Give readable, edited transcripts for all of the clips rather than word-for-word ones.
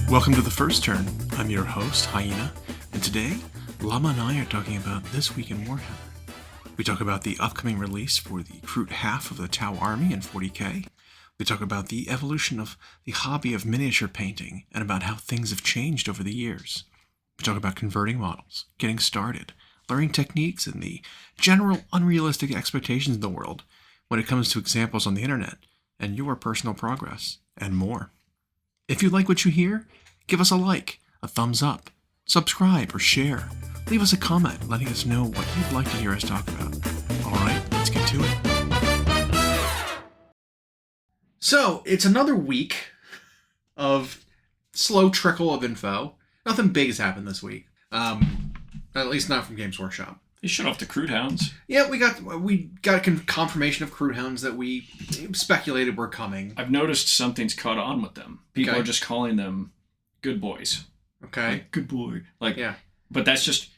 Welcome to The First Turn. I'm your host, Hyena, and today, Llama and I are talking about This Week in Warhammer. We talk about the upcoming release for the Kroot half of the Tau army in 40k. We talk about the evolution of the hobby of miniature painting and about how things have changed over the years. We talk about converting models, getting started, learning techniques, and the general unrealistic expectations of the world when it comes to examples on the internet, and your personal progress, and more. If you like what you hear, give us a like, a thumbs up, subscribe, or share. Leave us a comment letting us know what you'd like to hear us talk about. Alright, let's get to it. So, it's another week of slow trickle of info. Nothing big has happened this week. At least not from Games Workshop. They shut off the Kroot hounds. Yeah, we got confirmation of Kroot hounds that we speculated were coming. I've noticed something's caught on with them. People are just calling them good boys. Okay. Like, good boy. Yeah. But that's just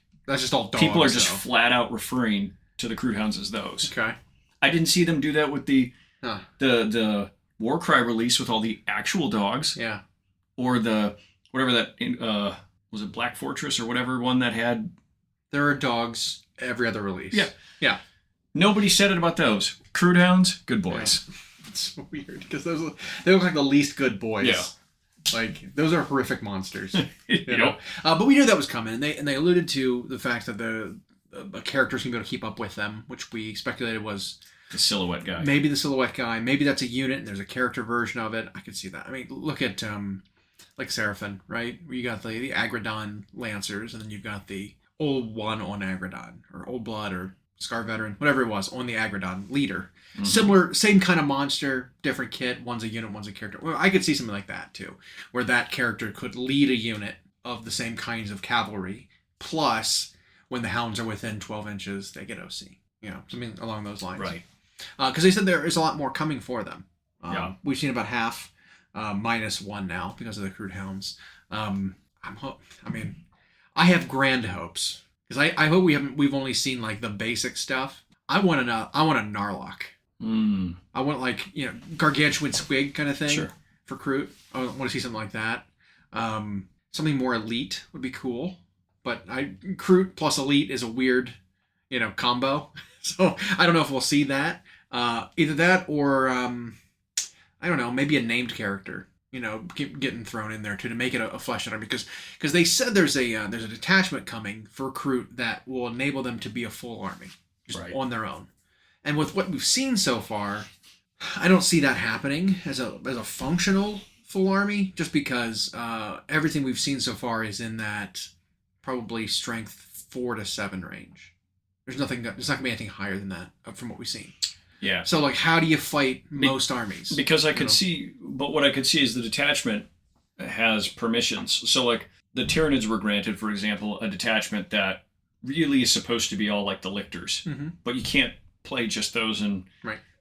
all dogs. People are just flat out referring to the Kroot hounds as those. Okay. I didn't see them do that with the Warcry release with all the actual dogs. Yeah. Or the whatever that was it Black Fortress or whatever one that had. There are dogs every other release. Yeah. Nobody said it about those. Kroot hounds, good boys. Yeah. It's so weird because they look like the least good boys. Yeah. Like those are horrific monsters. You know. But we knew that was coming, and they alluded to the fact that the characters can be able to keep up with them, which we speculated was the silhouette guy. Maybe the silhouette guy. Maybe that's a unit and there's a character version of it. I could see that. I mean, look at like Seraphon, right? Where you got the Agradon Lancers, and then you've got the Old One on Agradon, or Old Blood, or Scar Veteran, whatever it was, on the Agradon leader. Mm-hmm. Similar, same kind of monster, different kit. One's a unit, one's a character. Well, I could see something like that too, where that character could lead a unit of the same kinds of cavalry. Plus, when the hounds are within 12 inches, they get OC. You know, something along those lines. Right. Because they said there is a lot more coming for them. Yeah. We've seen about half, -1 now because of the Kroot hounds. I have grand hopes because I hope we've only seen like the basic stuff. I want a Narlock. I want gargantuan squig kind of thing for Kroot. I want to see something like that. Something more elite would be cool. But Kroot plus elite is a weird, combo. So I don't know if we'll see that. Either that or I don't know, maybe a named character. Getting thrown in there to make it a flesh out army because they said there's a detachment coming for Kroot that will enable them to be a full army just on their own. And with what we've seen so far, I don't see that happening as a functional full army, just because everything we've seen so far is in that probably strength 4 to 7 range. There's not gonna be anything higher than that from what we've seen. Yeah. So, how do you fight most armies? Because what I could see is the detachment has permissions. So, the Tyranids were granted, for example, a detachment that really is supposed to be all like the Lictors. Mm-hmm. But you can't play just those, and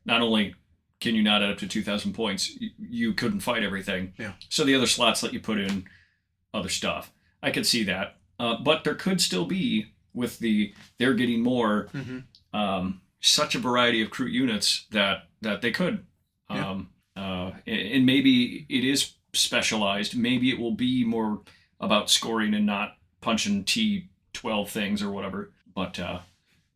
not only can you not add up to 2,000 points, you couldn't fight everything. Yeah. So the other slots let you put in other stuff. I could see that. But there could still be, with they're getting more... Mm-hmm. Such a variety of Kroot units that they could. And maybe it is specialized. Maybe it will be more about scoring and not punching T12 things or whatever. But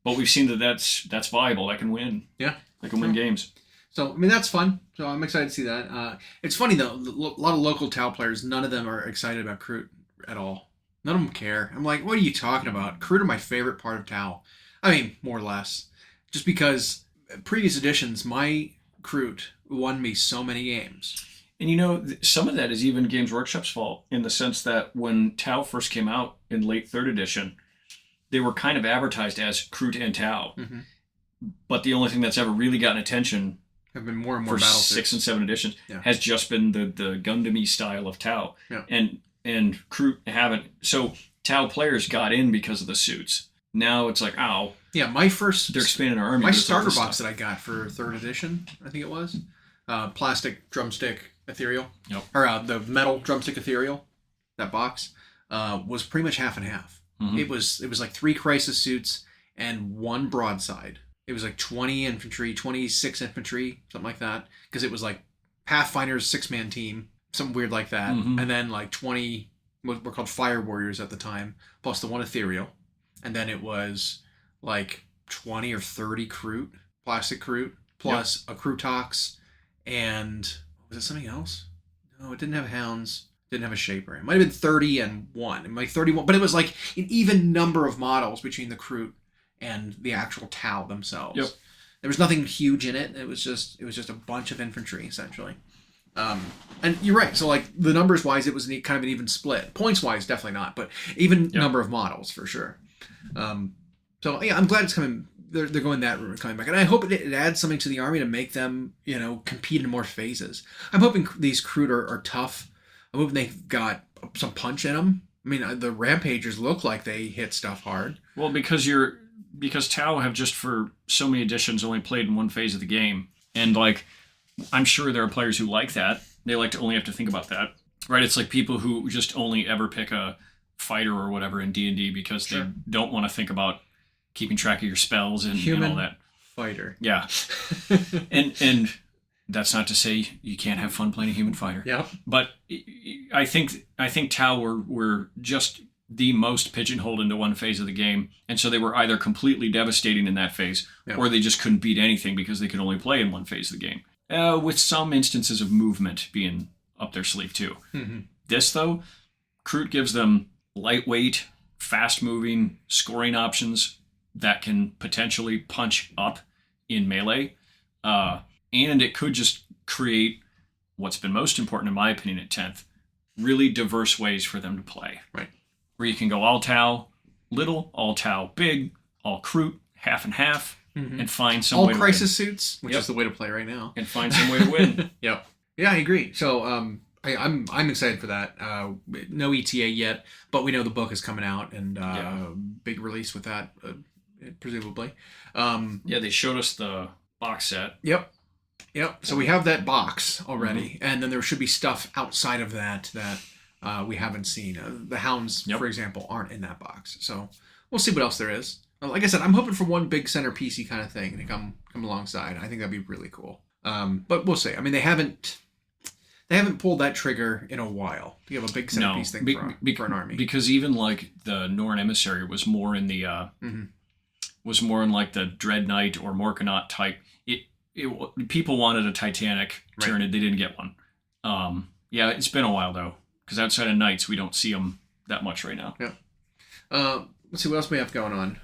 we've seen that's viable. That can win. Yeah. That can win games. So, that's fun. So I'm excited to see that. It's funny, though. A lot of local Tau players, none of them are excited about Kroot at all. None of them care. I'm like, what are you talking about? Kroot are my favorite part of Tau. I mean, more or less. Just because previous editions, my Kroot won me so many games. And some of that is even Games Workshop's fault, in the sense that when Tau first came out in late 3rd edition, they were kind of advertised as Kroot and Tau. Mm-hmm. But the only thing that's ever really gotten attention have been more and more for 6 and 7 editions has just been the Gundam-y style of Tau. Yeah. And Kroot haven't. So Tau players got in because of the suits. Now it's like, ow. Yeah, they're expanding our army. My starter box that I got for 3rd edition, I think it was, plastic drumstick ethereal, or the metal drumstick ethereal, that box, was pretty much half and half. Mm-hmm. It was like 3 crisis suits and 1 broadside. It was like 20 infantry, 26 infantry, something like that, because it was like Pathfinder's 6-man team, something weird like that, and then like 20 what were called Fire Warriors at the time, plus the one Ethereal, and then it was like 20 or 30 Kroot, plastic Kroot, plus a Krootox, and was it something else? No, it didn't have hounds. Didn't have a shaper. It might have been 30 and 1. It might 31, but it was like an even number of models between the Kroot and the actual Tau themselves. Yep. There was nothing huge in it. It was just a bunch of infantry essentially. And you're right. So like the numbers wise, it was kind of an even split. Points wise, definitely not, but even number of models for sure. So yeah, I'm glad it's coming. They're going that route, coming back, and I hope it adds something to the army to make them compete in more phases. I'm hoping these Kroot are tough. I'm hoping they've got some punch in them. I mean, the Rampagers look like they hit stuff hard. Well, because Tau have just for so many editions only played in one phase of the game, and like I'm sure there are players who like that. They like to only have to think about that, right? It's like people who just only ever pick a fighter or whatever in D&D because they don't want to think about keeping track of your spells and all that. Fighter. Yeah, and that's not to say you can't have fun playing a human fighter. Yeah. But I think Tau were just the most pigeonholed into one phase of the game, and so they were either completely devastating in that phase, or they just couldn't beat anything because they could only play in one phase of the game. With some instances of movement being up their sleeve too. Mm-hmm. This though, Kroot gives them lightweight, fast-moving scoring options that can potentially punch up in melee. And it could just create what's been most important, in my opinion, at 10th, really diverse ways for them to play. Right. Where you can go all Tau little, all Tau big, all Kroot, half and half, and find some way to win. All crisis suits, which is the way to play right now. And find some way to win. Yep. Yeah, I agree. So I'm excited for that. No ETA yet, but we know the book is coming out, and big release with that, presumably. They showed us the box set. Yep. So we have that box already, and then there should be stuff outside of that we haven't seen. The hounds, for example, aren't in that box. So we'll see what else there is. Like I said, I'm hoping for one big centerpiece-y kind of thing to come alongside. I think that'd be really cool. But we'll see. I mean, they haven't pulled that trigger in a while. You have a big centerpiece thing for an army. Because even like the Norn Emissary was more in the was more in like the Dread Knight or Morkanaut type. People wanted a Titanic Tyranid. They didn't get one. It's been a while though, because outside of Knights we don't see them that much right now. Yeah. Let's see what else we have going on.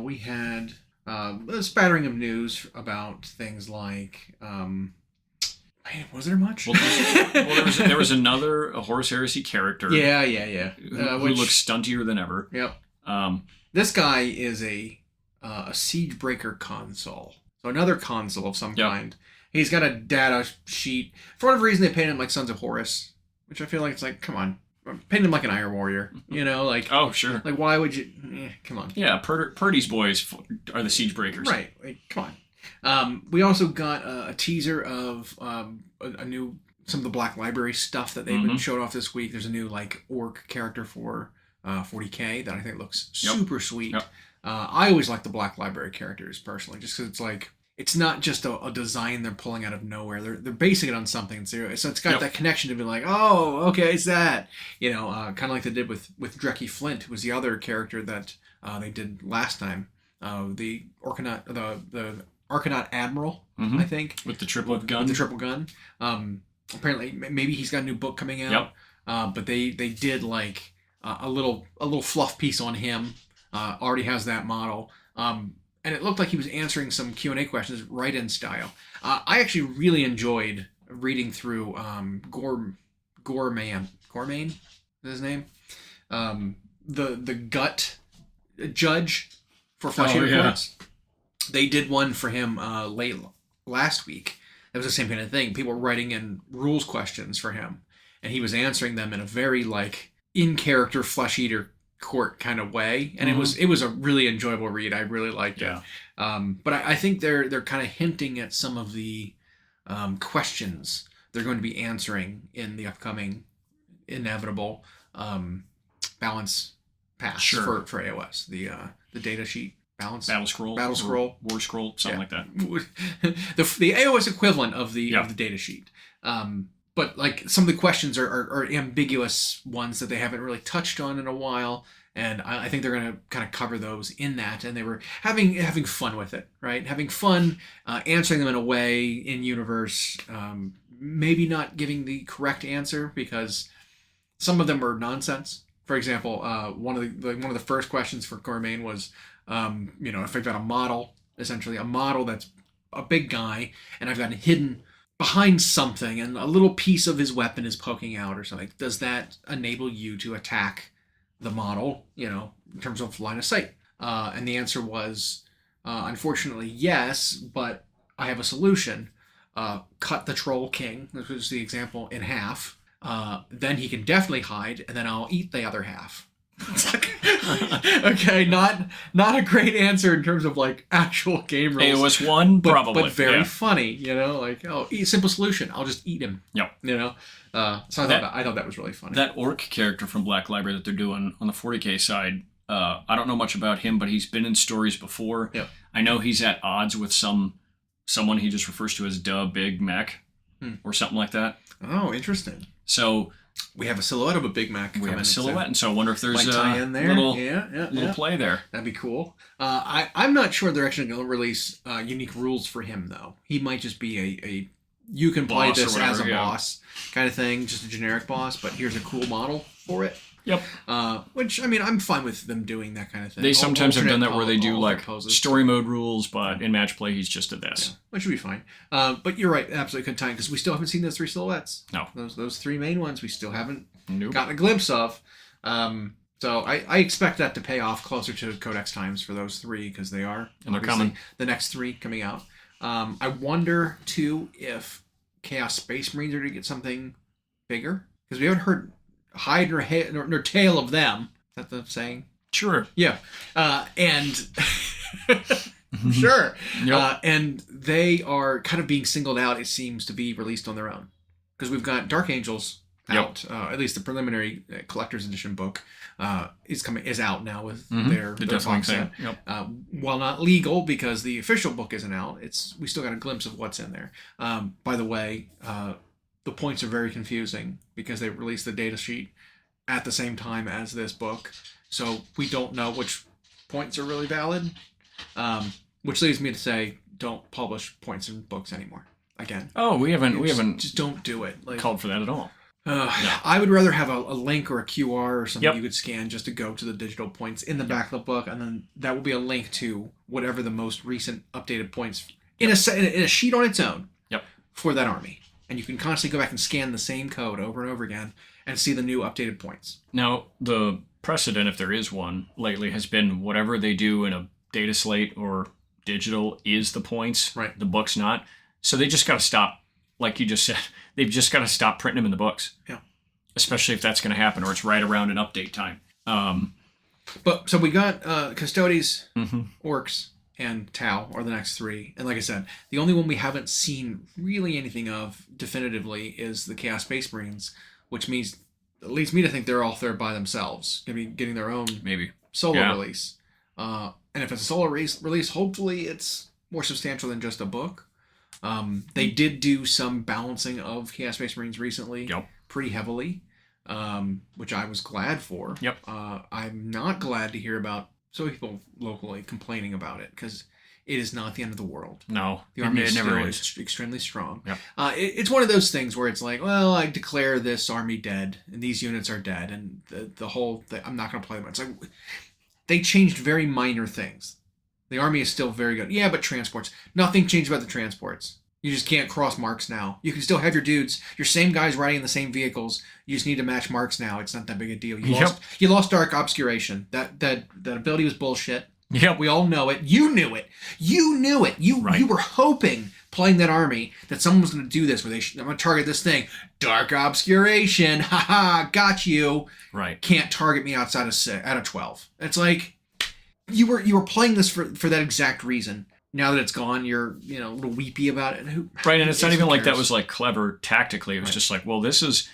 We had a spattering of news about things like. Was there much? There was another Horus Heresy character. Yeah. Who looks stuntier than ever. Yep. This guy is a Siegebreaker consul. So another consul of some kind. He's got a data sheet. For whatever reason, they painted him like Sons of Horus, which I feel like it's like, come on. Paint him like an Iron Warrior, like... Oh, sure. Like, why would you... come on. Yeah, Purdy's boys are the Siegebreakers. Right. Like, come on. We also got a teaser of a new... Some of the Black Library stuff that they've been showed off this week. There's a new, like, orc character for 40K that I think looks super sweet. Yep. I always like the Black Library characters, personally, just because it's like... It's not just a design they're pulling out of nowhere. They're basing it on something serious. So it's got that connection to be like, oh, okay, it's that. Kind of like they did with Drekkie Flint, who was the other character that they did last time. The Arcanaut Admiral, I think. With the triple gun. With the triple gun. Apparently, maybe he's got a new book coming out. Yep. But they did like a little fluff piece on him. Already has that model. And it looked like he was answering some Q&A questions right in style. I actually really enjoyed reading through Gormain. Gormain is his name? The gut judge for Flesh Eater Courts. They did one for him late last week. It was the same kind of thing. People were writing in rules questions for him. And he was answering them in a very like in-character Flesh Eater Court kind of way, and it was a really enjoyable read. I really liked it. But I think they're kind of hinting at some of the questions they're going to be answering in the upcoming inevitable balance pass for AOS. The data sheet battle scroll, war scroll, something like that. The AOS equivalent of the data sheet. But But like some of the questions are ambiguous ones that they haven't really touched on in a while, and I think they're going to kind of cover those in that. And they were having fun with it, right? Having fun answering them in a way in universe. Maybe not giving the correct answer because some of them are nonsense. For example, one of the first questions for Cormaine was, if I've got a model, essentially a model that's a big guy, and I've got it hidden behind something and a little piece of his weapon is poking out or something, does that enable you to attack the model, in terms of line of sight? And the answer was, unfortunately, yes, but I have a solution. Cut the Troll King, which was the example, in half. Then he can definitely hide, and then I'll eat the other half. Okay, not a great answer in terms of like actual game rules. AOS 1, probably. But very funny, simple solution. I'll just eat him. Yep. So I thought that was really funny. That orc character from Black Library that they're doing on the 40K side, I don't know much about him, but he's been in stories before. Yep. I know he's at odds with someone he just refers to as Duh Big Mac or something like that. Oh, interesting. So we have a silhouette of a Big Mac. We have a silhouette, and so I wonder if there's a little play there. That'd be cool. I'm not sure they're actually going to release unique rules for him, though. He might just be a you can play this as a boss kind of thing, just a generic boss, but here's a cool model for it. Yep. Which, I'm fine with them doing that kind of thing. They sometimes have done that where they do like story mode rules, but in match play, he's just a this. Yeah, which would be fine. But you're right, absolutely good time, because we still haven't seen those 3 silhouettes. No. Those 3 main ones we still haven't gotten a glimpse of. So I expect that to pay off closer to Codex times for those 3, because they are. And they're coming. The next 3 coming out. I wonder, too, if Chaos Space Marines are going to get something bigger, because we haven't heard hide nor tail of them. Is that the saying? Sure. Yeah. And sure. Yep. And they are kind of being singled out, it seems, to be released on their own. Because we've got Dark Angels out. At least the preliminary collector's edition book is out now with their box set. Yep. While not legal, because the official book isn't out, we still got a glimpse of what's in there. By the way, the points are very confusing because they released the data sheet at the same time as this book. So we don't know which points are really valid, which leads me to say don't publish points in books anymore. Again. Oh, we haven't just don't do it. Called for that at all. No. I would rather have a link or a QR or something you could scan just to go to the digital points in the back of the book, and then that will be a link to whatever the most recent updated points in a sheet on its own for that army. And you can constantly go back and scan the same code over and over again and see the new updated points. Now, the precedent, if there is one, lately has been whatever they do in a data slate or digital is the points. Right. The book's not. So they just got to stop, like you just said, they've just got to stop printing them in the books. Yeah. Especially if that's going to happen or it's right around an update time. So we got Custodes, Orcs, and Tau are the next 3. And like I said, the only one we haven't seen really anything of definitively is the Chaos Space Marines, which leads me to think they're all there by themselves, going to be getting their own solo release. And if it's a solo release, hopefully it's more substantial than just a book. They did do some balancing of Chaos Space Marines recently, pretty heavily, which I was glad for. Yep. I'm not glad to hear about so people locally complaining about it, because it is not the end of the world. No, the army it never is. Extremely strong. Yep. It's one of those things where it's like, well, I declare this army dead, and these units are dead, and the whole thing, I'm not going to play them. It's like they changed very minor things. The army is still very good. Yeah, but transports. Nothing changed about the transports. You just can't cross marks now. You can still have your dudes, your same guys riding in the same vehicles. You just need to match marks now. It's not that big a deal. You lost Dark Obscuration. That ability was bullshit. Yep. We all know it. You knew it. You were hoping, playing that army, that someone was going to do this, where I'm going to target this thing. Dark Obscuration. Haha, got you. Right. Can't target me outside of 12. It's like you were playing this for that exact reason. Now that it's gone, you're a little weepy about it. Right, and it's not even like that was like clever tactically. It was just like, well, this is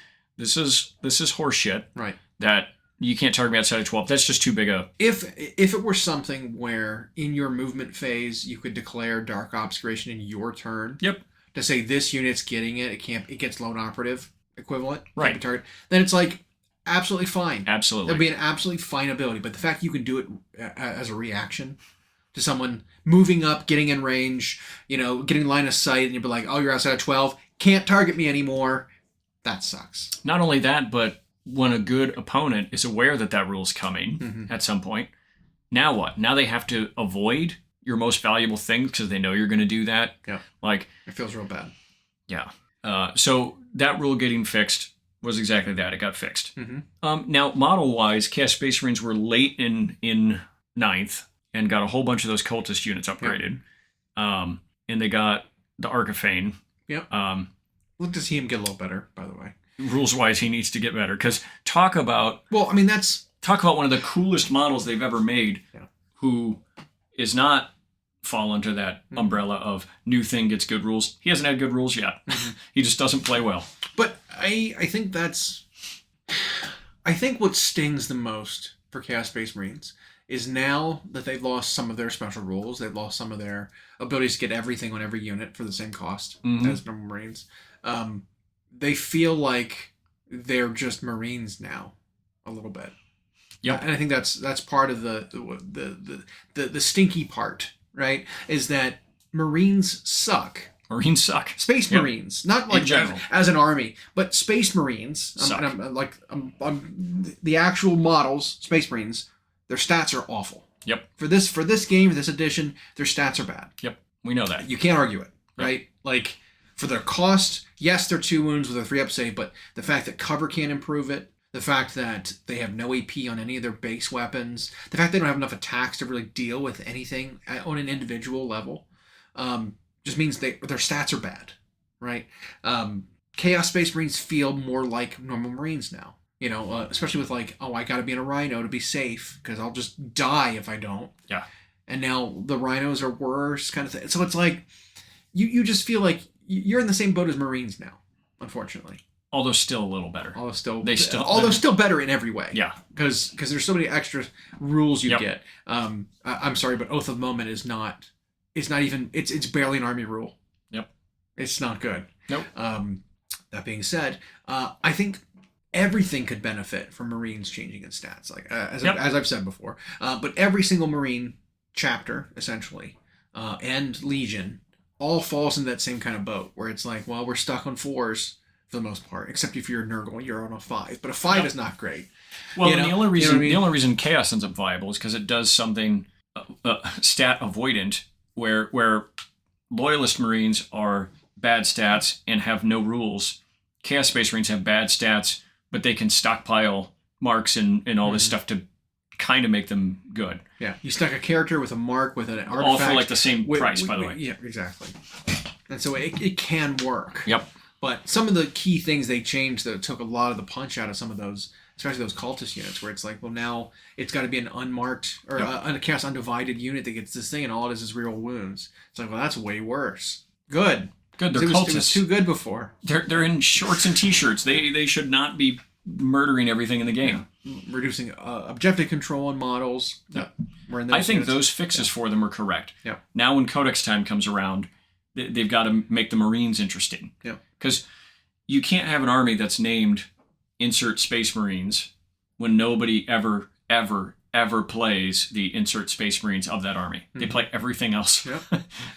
horse shit. Right. That you can't target me outside of 12. That's just too big a... If it were something where in your movement phase you could declare Dark Obscuration in your turn. Yep. To say this unit's getting it, it gets lone operative. equivalent, right? Target, then it's like absolutely fine. Absolutely, it'd be an absolutely fine ability. But the fact you can do it as a reaction to someone moving up, getting in range, getting line of sight, and you'd be like, oh, you're outside of 12, can't target me anymore. That sucks. Not only that, but when a good opponent is aware that rule's coming at some point, now what? Now they have to avoid your most valuable things because they know you're going to do that. Yeah. Like, it feels real bad. Yeah. So that rule getting fixed was exactly that. It got fixed. Now, model-wise, Chaos Space Marines were late in 9th and got a whole bunch of those cultist units upgraded. Yep. And they got the Archifane. Yep. Look to see him get a little better, by the way. Rules-wise, he needs to get better. Because talk about one of the coolest models they've ever made, who is not fall under that umbrella of new thing gets good rules. He hasn't had good rules yet. He just doesn't play well. But I think what stings the most for Chaos Space Marines is now that they've lost some of their special rules, they've lost some of their abilities to get everything on every unit for the same cost as normal Marines. They feel like they're just Marines now, a little bit. Yeah, and I think that's part of the stinky part, right? Is that Marines suck. Marines suck. Space Marines, not like as an army, but Space Marines. Suck. The actual models, Space Marines, their stats are awful. Yep. For this game, this edition, their stats are bad. Yep. We know that. You can't argue it, right? Yep. Like, for their cost, yes, they're 2 wounds with a 3-up save, but the fact that cover can't improve it, the fact that they have no AP on any of their base weapons, the fact they don't have enough attacks to really deal with anything on an individual level, just means their stats are bad, right? Chaos Space Marines feel more like normal Marines now. Especially with I got to be in a Rhino to be safe because I'll just die if I don't. Yeah. And now the Rhinos are worse, kind of thing. So it's like you just feel like you're in the same boat as Marines now, unfortunately. Although still a little better. Although still better in every way. Yeah. Because there's so many extra rules you get. I'm sorry, but Oath of Moment is not. It's not even. It's barely an army rule. Yep. It's not good. Nope. That being said, I think everything could benefit from Marines changing its stats. Like as I've said before, but every single Marine chapter essentially and Legion all falls in that same kind of boat where it's like, well, we're stuck on 4s. For the most part, except if you're a Nurgle, you're on a 5. But a 5 is not great. Well, the only reason Chaos ends up viable is because it does something stat avoidant, where Loyalist Marines are bad stats and have no rules. Chaos Space Marines have bad stats, but they can stockpile marks and all this stuff to kind of make them good. Yeah, you stack a character with a mark with an artifact, all for like the same price, by the way. Yeah, exactly. And so it can work. Yep. But some of the key things they changed that took a lot of the punch out of some of those, especially those cultist units, where it's like, well, now it's got to be an unmarked or a Chaos Undivided unit that gets this thing, and all it is real wounds. It's like, well, that's way worse. Good. They're cultists. It was too good before. They're in shorts and t-shirts. They should not be murdering everything in the game. Yeah. Reducing objective control on models. Yeah. I think those fixes for them are correct. Yeah. Now when Codex time comes around, they've got to make the Marines interesting. Yeah. Because you can't have an army that's named Insert Space Marines when nobody ever plays the Insert Space Marines of that army. They play everything else. Yep.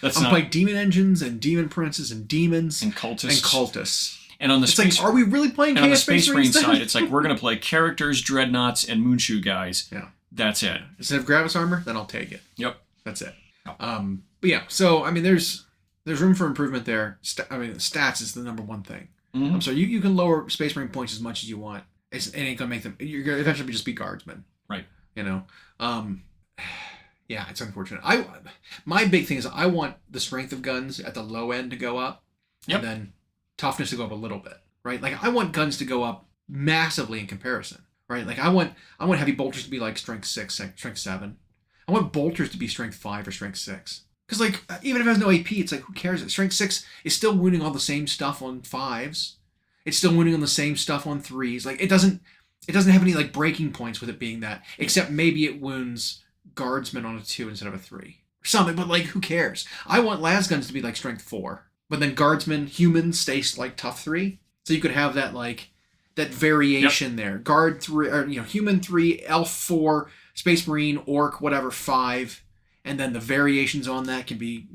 Play Demon Engines and Demon Princes and Demons. And Cultists. And on the Space, are we really playing Chaos on the Space Marine side, it's like, we're going to play characters, Dreadnoughts, and Moonshoe guys. Yeah. That's it. Instead of Gravis Armor, then I'll take it. Yep. That's it. But yeah, so, I mean, there's room for improvement there. Stats is the number one thing. Mm-hmm. So you can lower Space Marine points as much as you want. It ain't gonna make them. You're gonna eventually just be guardsmen. Right. Yeah, it's unfortunate. My big thing is I want the strength of guns at the low end to go up, and then toughness to go up a little bit. Right. Like I want guns to go up massively in comparison. Right. Like I want heavy bolters to be like strength 6, strength 7. I want bolters to be strength 5 or strength 6. Because, like, even if it has no AP, it's like, who cares? Strength 6 is still wounding all the same stuff on 5s. It's still wounding on the same stuff on 3s. Like, it doesn't have any, like, breaking points with it being that. Except maybe it wounds guardsmen on a 2 instead of a 3. Or something, but, like, who cares? I want las guns to be, like, strength 4. But then guardsmen, humans, stay, like, tough 3. So you could have that like that variation there. Guard 3, or human 3, elf 4, space marine, orc, whatever 5, and then the variations on that can be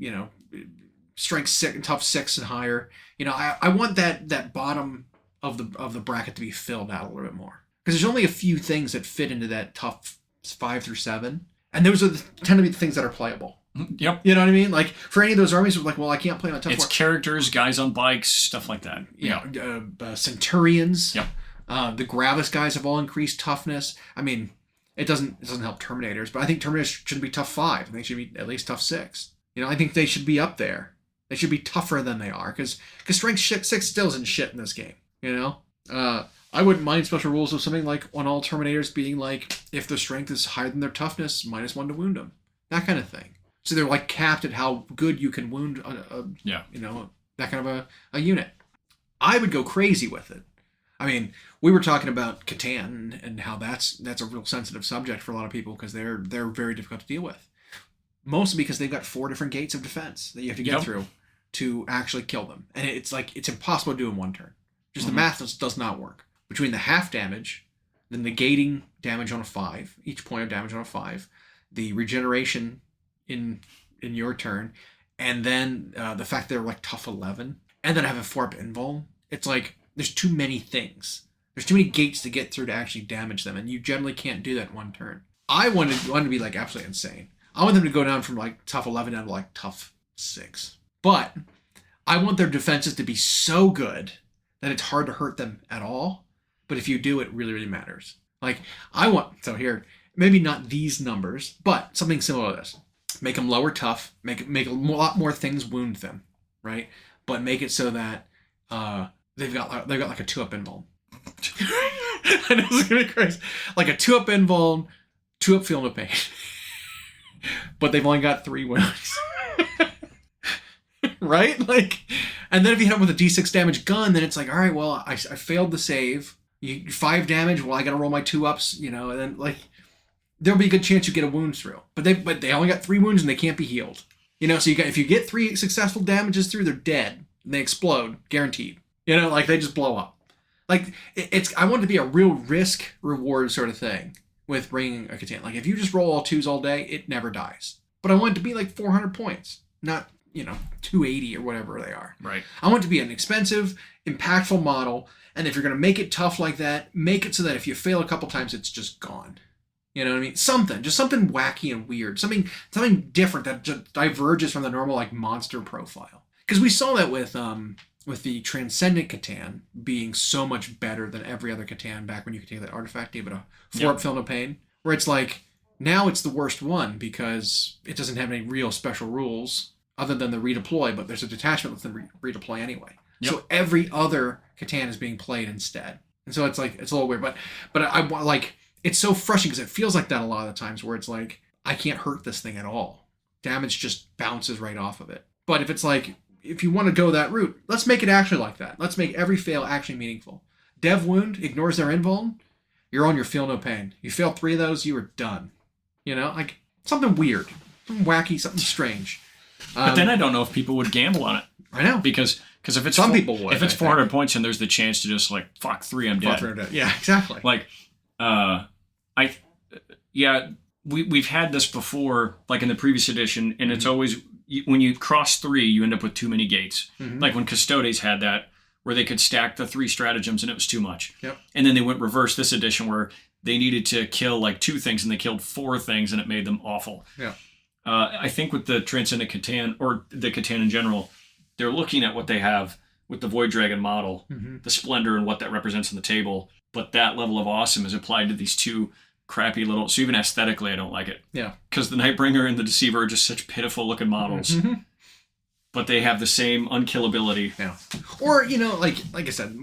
strength 6, tough 6 and higher. I want that bottom of the bracket to be filled out a little bit more, because there's only a few things that fit into that tough 5 through 7, and those tend to be the things that are playable. Yep. You know what I mean? Like for any of those armies, like, well, I can't play on a tough. It's characters, guys on bikes, stuff like that. Centurions. Yep. The Gravis guys have all increased toughness. I mean, it doesn't help Terminators, but I think Terminators shouldn't be tough 5. I think they should be at least tough 6. I think they should be up there. They should be tougher than they are, because strength 6 still isn't shit in this game. I wouldn't mind special rules of something like on all Terminators being like, if their strength is higher than their toughness, -1 to wound them. That kind of thing. So they're like capped at how good you can wound that kind of a unit. I would go crazy with it. I mean, we were talking about Catan and how that's a real sensitive subject for a lot of people, because they're very difficult to deal with. Mostly because they've got 4 different gates of defense that you have to get through to actually kill them. And it's impossible to do in one turn. Just the math does not work. Between the half damage, the negating damage on a 5, each point of damage on a 5, the regeneration in your turn, and then the fact they're like tough 11, and then I have a 4-up invuln. It's like there's too many things. There's too many gates to get through to actually damage them, and you generally can't do that in one turn. I want to be like absolutely insane. I want them to go down from like tough 11 down to like tough 6. But I want their defenses to be so good that it's hard to hurt them at all. But if you do, it really, really matters. Like here, maybe not these numbers, but something similar to this. Make them lower tough, make a lot more things wound them, right? But make it so that they've got like a 2-up invuln. I know it's gonna be crazy. Like a 2-up invuln, 2-up feel no pain. But they've only got 3 wounds. Right? Like, and then if you hit them with a D6 damage gun, then it's like, all right, well, I failed the save. 5 damage, well, I gotta roll my 2-ups, and then like there'll be a good chance you get a wound through. But they only got 3 wounds and they can't be healed. So if you get 3 successful damages through, they're dead. And they explode, guaranteed. Like they just blow up. Like I want it to be a real risk reward sort of thing with bringing a Catan. Like if you just roll all 2s all day, it never dies. But I want it to be like 400 points, not 280 or whatever they are. Right. I want it to be an expensive, impactful model. And if you're going to make it tough like that, make it so that if you fail a couple times, it's just gone. You know what I mean? Just something wacky and weird. Something different that just diverges from the normal like monster profile. Because we saw that with the Transcendent Catan being so much better than every other Catan back when you could take that artifact, give it a 4-up feel no pain. Where it's like, now it's the worst one because it doesn't have any real special rules other than the redeploy, but there's a detachment that lets them redeploy anyway. Yep. So every other Catan is being played instead. And so it's like, it's a little weird. But I want like, it's so frustrating because it feels like that a lot of the times where it's like, I can't hurt this thing at all. Damage just bounces right off of it. But if it's like, if you want to go that route, let's make it actually like that. Let's make every fail actually meaningful. Dev Wound ignores their invuln. You're on your feel no pain. You fail 3 of those, you are done. Like something weird, something wacky, something strange. But then I don't know if people would gamble on it. I know. Because if it's people would, if it's 400 points and there's the chance to just like fuck 3, I'm dead. Yeah, exactly. Like, we've had this before, like in the previous edition, and it's always when you cross 3, you end up with too many gates. Mm-hmm. Like when Custodes had that, where they could stack the 3 stratagems and it was too much. Yep. And then they went reverse this edition where they needed to kill like 2 things and they killed 4 things and it made them awful. Yeah. I think with the Transcendent Catan, or the Catan in general, they're looking at what they have with the Void Dragon model, the Splendor and what that represents on the table. But that level of awesome is applied to these 2 crappy little... So even aesthetically, I don't like it. Yeah. Because the Nightbringer and the Deceiver are just such pitiful looking models. Mm-hmm. But they have the same unkillability. Yeah. Or, like I said,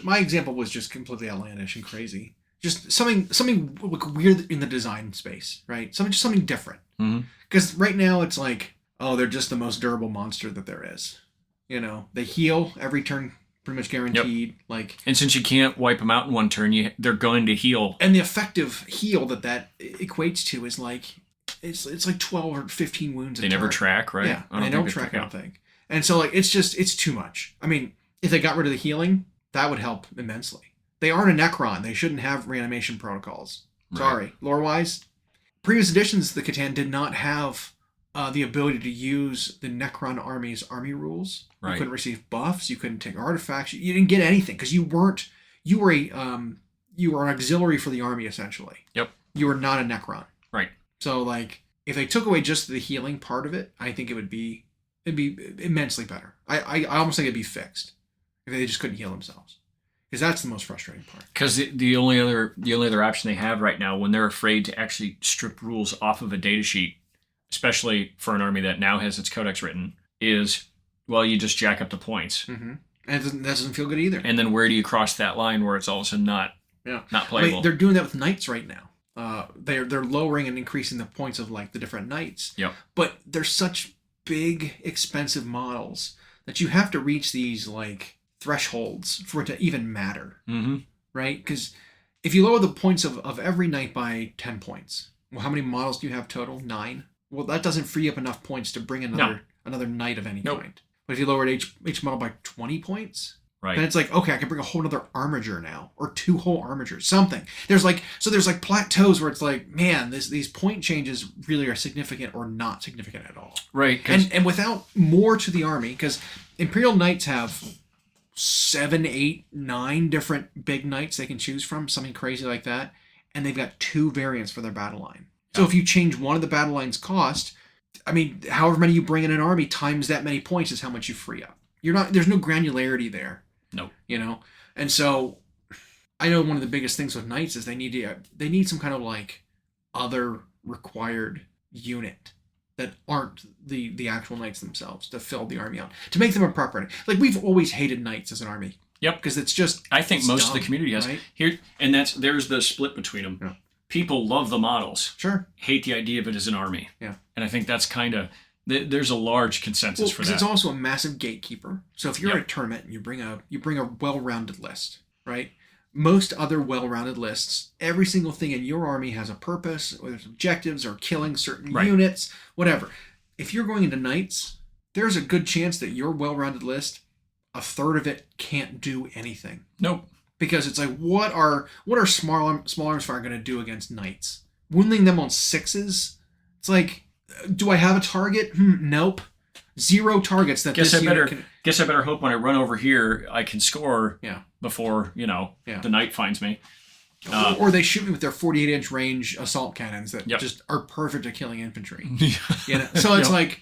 my example was just completely outlandish and crazy. Just something weird in the design space, right? Something different. Because right now it's like, oh, they're just the most durable monster that there is. They heal every turn, pretty much guaranteed. Yep. And since you can't wipe them out in one turn, they're going to heal. And the effective heal that equates to is like, it's like 12 or 15 wounds. They never track, right? Yeah, they don't track, I don't think. And so it's too much. I mean, if they got rid of the healing, That would help immensely. They aren't a Necron. They shouldn't have reanimation protocols. Sorry. Right. Lore-wise, previous editions of the Catan did not have the ability to use the Necron army's army rules. Right. You couldn't receive buffs. You couldn't take artifacts. You didn't get anything because you were an auxiliary for the army, essentially. Yep. You were not a Necron. Right. So, like, if they took away just the healing part of it, I think it'd be immensely better. I almost think it'd be fixed if they just couldn't heal themselves. Because that's the most frustrating part. Because the only other option they have right now, when they're afraid to actually strip rules off of a datasheet, especially for an army that now has its codex written, is, well, you just jack up the points. Mm-hmm. And that doesn't feel good either. And then where do you cross that line where it's all of a sudden not playable? I mean, they're doing that with knights right now. They're lowering and increasing the points of like the different knights. Yep. But they're such big, expensive models that you have to reach these like thresholds for it to even matter. Mm-hmm. Right? Because if you lower the points of every knight by 10 points, well, how many models do you have total? 9. Well, that doesn't free up enough points to bring another knight of any kind. But if you lowered each model by 20 points, right, then it's like, okay, I can bring a whole other armiger now, or 2 whole armigers, something. There's like plateaus where it's like, man, these point changes really are significant or not significant at all. Right. And without more to the army, because Imperial Knights have 7, 8, 9 different big knights they can choose from, something crazy like that, and they've got 2 variants for their battle line. So if you change one of the battle line's cost, I mean, however many you bring in an army times that many points is how much you free up. There's no granularity there. No. You know? And so I know one of the biggest things with knights is they need some kind of like other required unit that aren't the actual knights themselves to fill the army out, to make them a proper. Like, we've always hated knights as an army. Yep. Because it's just, I think most of the community has. Right? Here, and there's the split between them. Yeah. People love the models. Sure. Hate the idea of it as an army. Yeah. And I think that's kind of, there's a large consensus for that. It's also a massive gatekeeper. So if you're at a tournament and you bring a well-rounded list, right? Most other well-rounded lists, every single thing in your army has a purpose, whether it's objectives or killing certain units, whatever. If you're going into knights, there's a good chance that your well-rounded list, a third of it can't do anything. Nope. Because it's like, what are small arms fire going to do against knights? Wounding them on 6s? It's like, do I have a target? Nope. 0 targets that guess I better hope when I run over here I can score before the knight finds me. Or they shoot me with their 48-inch range assault cannons that just are perfect at killing infantry. So it's like,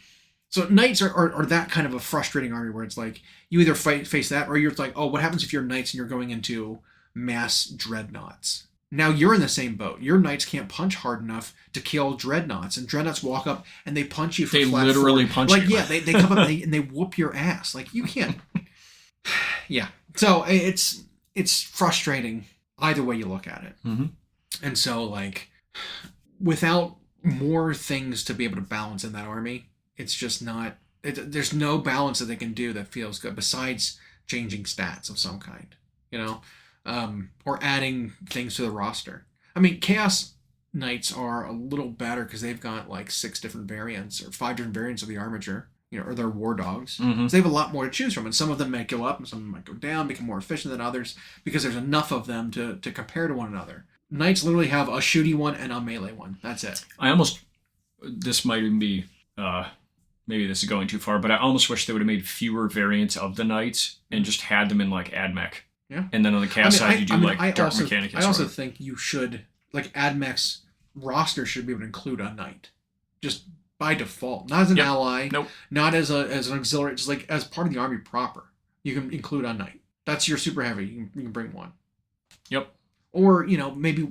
so knights are that kind of a frustrating army where it's like you either face that or you're like, oh, what happens if you're knights and you're going into mass dreadnoughts? Now you're in the same boat. Your knights can't punch hard enough to kill dreadnoughts, and dreadnoughts walk up and they punch you. They literally punch you. Like, yeah, they come up and they whoop your ass. Like, you can't. Yeah. So it's frustrating either way you look at it. Mm-hmm. And so, like, without more things to be able to balance in that army, it's just not. There's no balance that they can do that feels good besides changing stats of some kind. Or adding things to the roster. I mean, Chaos Knights are a little better because they've got like 6 different variants or 5 different variants of the armiger, or their war dogs. Mm-hmm. So they have a lot more to choose from, and some of them might go up and some of them might go down, become more efficient than others because there's enough of them to compare to one another. Knights literally have a shooty one and a melee one. That's it. This might even be, maybe this is going too far, but I almost wish they would have made fewer variants of the Knights and just had them in like AdMech. Yeah. And then on the Chaos side, you do Dark Mechanic. I also think you should, like, AdMech's roster should be able to include a knight, just by default, not as an ally, not as an auxiliary, just like as part of the army proper. You can include a knight. That's your super heavy. You can bring one. Yep. Or maybe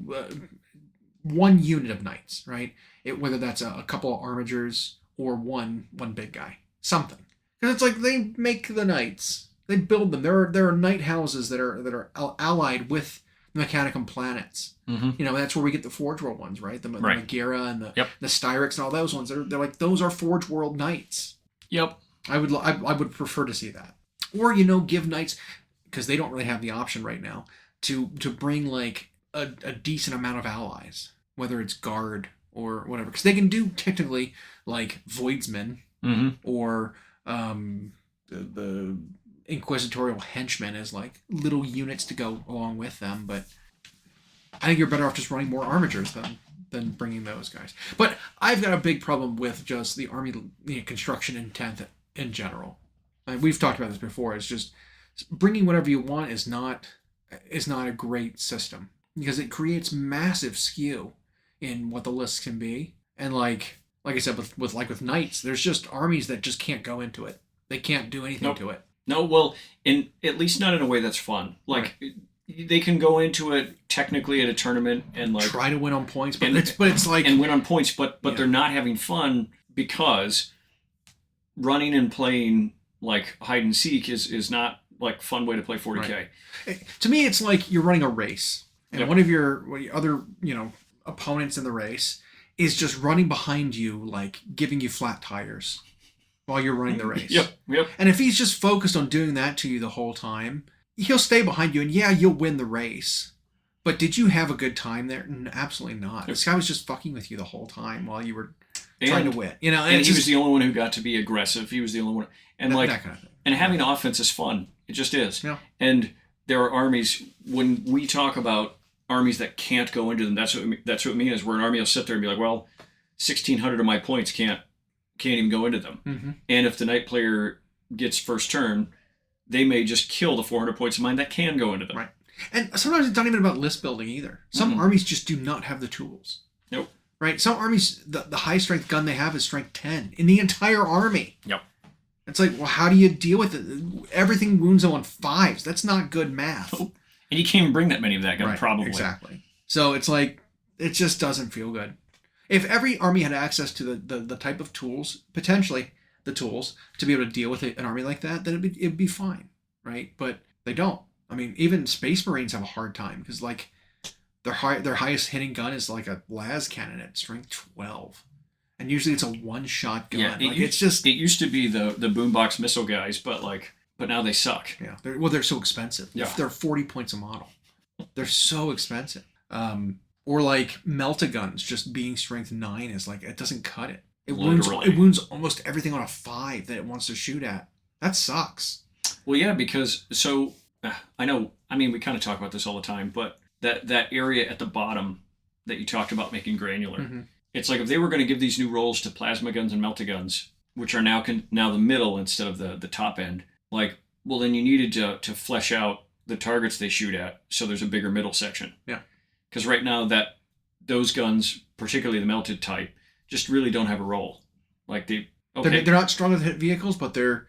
one unit of knights, right? Whether that's a couple of armigers or one big guy, something. Because it's like they make the knights. They build them. There are knight houses that are allied with the Mechanicum planets. Mm-hmm. That's where we get the Forge World ones, right? The Megara and the Styrex and all those ones. They're like, those are Forge World knights. Yep. I would prefer to see that. Or give knights, because they don't really have the option right now to bring like a decent amount of allies, whether it's guard or whatever, because they can do technically like Voidsmen or the inquisitorial henchmen as like little units to go along with them, but I think you're better off just running more armigers than bringing those guys. But I've got a big problem with just the army construction intent in general. We've talked about this before. It's just bringing whatever you want is not a great system because it creates massive skew in what the lists can be. And like I said, with knights, there's just armies that just can't go into it. They can't do anything to it. No, well, at least not in a way that's fun. Like. Right. They can go into it technically at a tournament and like try to win on points, but it's like and win on points, but they're not having fun because running and playing like hide and seek is not like a fun way to play 40K. Right. To me, it's like you're running a race, and one of your other opponents in the race is just running behind you, like giving you flat tires while you're running the race. Yep. And if he's just focused on doing that to you the whole time, he'll stay behind you, and you'll win the race. But did you have a good time there? Absolutely not. This guy was just fucking with you the whole time while you were trying to win. And he was the only one who got to be aggressive. He was the only one, and that kind of thing. And having offense is fun. It just is. Yeah. And there are armies. When we talk about armies that can't go into them, that's what we mean is where an army will sit there and be like, well, 1,600 of my points can't even go into them. Mm-hmm. And if the knight player gets first turn, they may just kill the 400 points of mine that can go into them. Right. And sometimes it's not even about list building either. Some armies just do not have the tools. Nope. Right? Some armies, the high strength gun they have is strength 10 in the entire army. Yep. It's like, well, how do you deal with it? Everything wounds them on 5s. That's not good math. Nope. And you can't even bring that many of that gun, probably. Exactly. So it's like, it just doesn't feel good. If every army had access to the type of tools, potentially, the tools to be able to deal with an army like that, then it'd be fine, right? But they don't. I mean, even Space Marines have a hard time because like their highest hitting gun is like a las cannon at strength 12, and usually it's a one-shot gun. Yeah, it used to be the boombox missile guys, but now they suck. Yeah, they're so expensive. Yeah, they're 40 points a model. They're so expensive. Or like melta-guns just being strength 9 is like it doesn't cut it. It wounds almost everything on a 5 that it wants to shoot at. That sucks. Well, yeah, because I know. I mean, we kind of talk about this all the time, but that area at the bottom that you talked about making granular, it's like if they were going to give these new roles to plasma guns and melta guns, which are now the middle instead of the top end, like, well, then you needed to flesh out the targets they shoot at, so there's a bigger middle section. Yeah. Because right now those guns, particularly the melted type, just really don't have a role. Like they're not strong with hit vehicles, but they're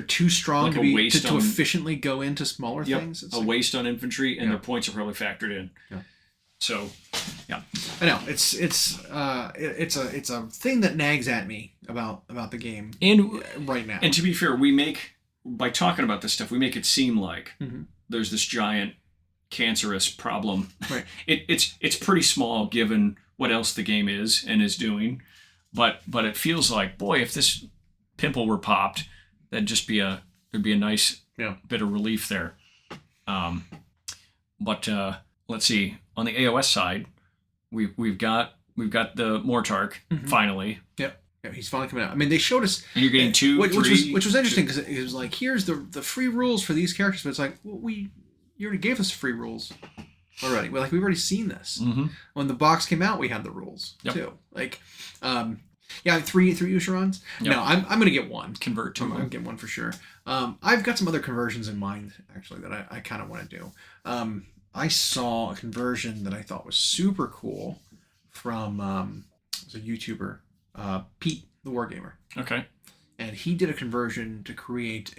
too strong like to efficiently go into smaller things. It's waste on infantry, and their points are probably factored in. Yeah. So, yeah, I know it's a thing that nags at me about the game and right now. And to be fair, by talking about this stuff, we make it seem like there's this giant cancerous problem. Right. It's pretty small given what else the game is and is doing, but it feels like, boy, if this pimple were popped, that'd just be there'd be a nice bit of relief there. But let's see, on the AOS side, we've got the Mortarch finally. Yep. Yeah, he's finally coming out. I mean, they showed us, and you're getting two, which was interesting because it was like, here's the free rules for these characters, but it's like, well, you already gave us free rules already. We've already seen this. When the box came out, we had the rules too. Like, three Usherons. Yep. No, I'm gonna get one. Convert to. I'm gonna get one for sure. I've got some other conversions in mind actually that I kind of want to do. I saw a conversion that I thought was super cool from it was a YouTuber, Pete the Wargamer. Okay. And he did a conversion to create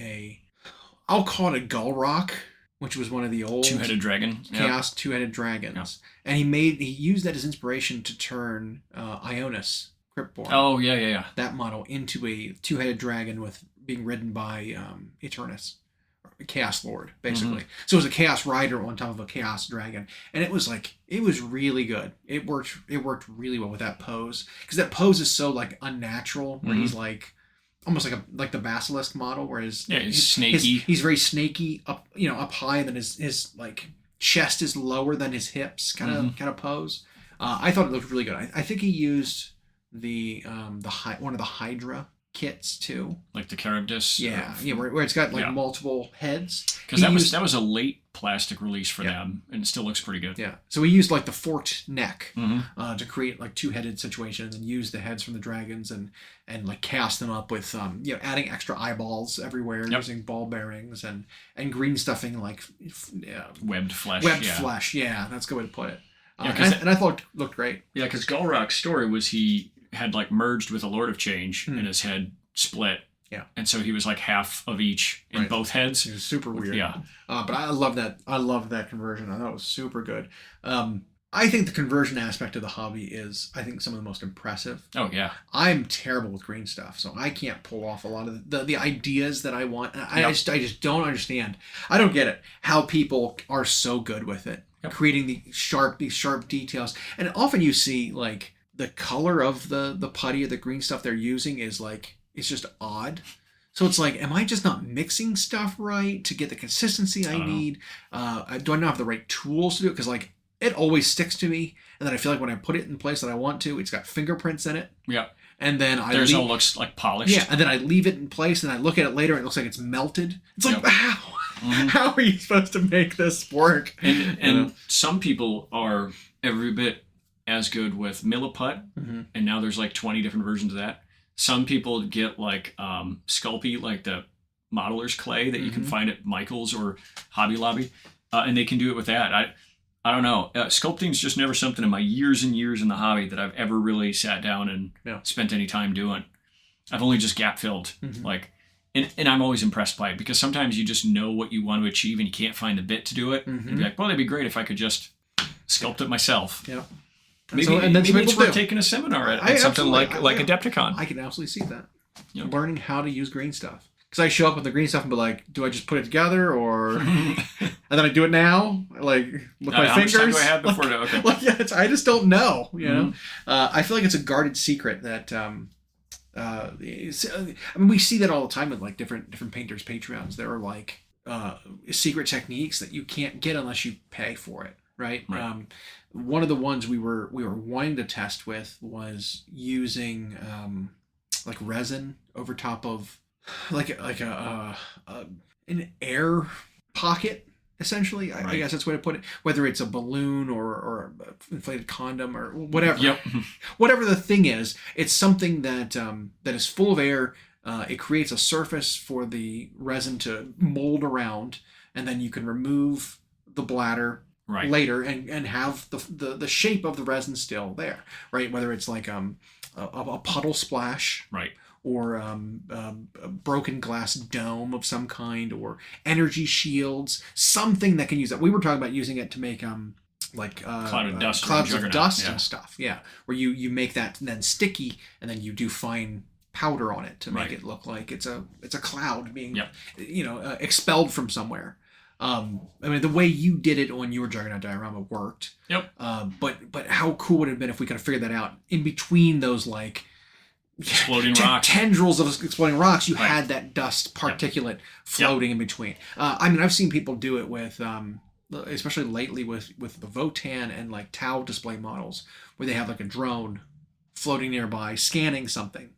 I'll call it a Gull Rock, which was one of the old two-headed dragon Chaos two-headed dragons. Yep. And he used that as inspiration to turn Ionis Cryptborn. Oh yeah. That model into a two-headed dragon with being ridden by Eternus, Chaos Lord, basically. So it was a Chaos Rider on top of a Chaos Dragon, and it was really good. It worked really well with that pose, because that pose is so like unnatural, where he's like almost like the Basilisk model, where he's snaky. He's very snaky up high, and then his like chest is lower than his hips, kind of pose. I thought it looked really good. I think he used one of the Hydra kits too. Like the Charybdis. Yeah, where it's got like multiple heads. Because that was a late plastic release for them, and it still looks pretty good. Yeah. So we used like the forked neck to create like two-headed situation, and then use the heads from the dragons and like cast them up with adding extra eyeballs everywhere, using ball bearings and green stuffing like webbed flesh. Flesh. Yeah, that's a good way to put it. And I thought it looked great. Yeah, because Galrock's story was he had like merged with a Lord of Change and his head split. Yeah. And so he was like half of each in both heads. It was super weird. Yeah. But I love that. I loved that conversion. I thought it was super good. I think the conversion aspect of the hobby is, I think, some of the most impressive. Oh, yeah. I'm terrible with green stuff, so I can't pull off a lot of the ideas that I want. I just don't understand. I don't get it. How people are so good with it. Yep. Creating these sharp details. And often you see, like, the color of the putty or the green stuff they're using is like, it's just odd. So it's like, am I just not mixing stuff right to get the consistency I need? Do I not have the right tools to do it? Because like, it always sticks to me. And then I feel like when I put it in place that I want to, it's got fingerprints in it. Yeah. And then no looks like polished. Yeah. And then I leave it in place and I look at it later and it looks like it's melted. It's like, how? How are you supposed to make this work? And some people are every bit as good with Milliput, and now there's like 20 different versions of that. Some people get like Sculpey, like the modeler's clay that you can find at Michael's or Hobby Lobby, and they can do it with that. I don't know. Sculpting's just never something in my years and years in the hobby that I've ever really sat down and spent any time doing. I've only just gap filled. And I'm always impressed by it because sometimes you just know what you want to achieve and you can't find the bit to do it. And be like, well, that'd be great if I could just sculpt it myself. Yeah. Maybe it's worth taking a seminar at something like Adepticon. I can absolutely see that. Learning how to use green stuff. Because I show up with the green stuff and be like, do I just put it together or... and then I do it now? Like, with my fingers? How much time do I have before... Okay. I just don't know, know? I feel like it's a guarded secret that... I mean, we see that all the time with like different painters' Patreons. There are like secret techniques that you can't get unless you pay for it, right? One of the ones we were wanting to test with was using like resin over top of like an air pocket. Essentially, I guess that's the way to put it. Whether it's a balloon or an inflated condom or whatever, whatever the thing is, it's something that is full of air. It creates a surface for the resin to mold around, and then you can remove the bladder later and have the shape of the resin still there, right? Whether it's like a puddle splash, or a broken glass dome of some kind, or energy shields, something that can use that. We were talking about using it to make clouds of dust and stuff. Yeah, where you make that then sticky, and then you do fine powder on it to make it look like it's a cloud being expelled from somewhere. I mean, the way you did it on your Juggernaut diorama worked. But how cool would it have been if we could have figured that out in between those like exploding rocks, tendrils of exploding rocks? You had that dust particulate floating in between. I mean, I've seen people do it with, especially lately with the Votan and like Tau display models, where they have like a drone floating nearby scanning something.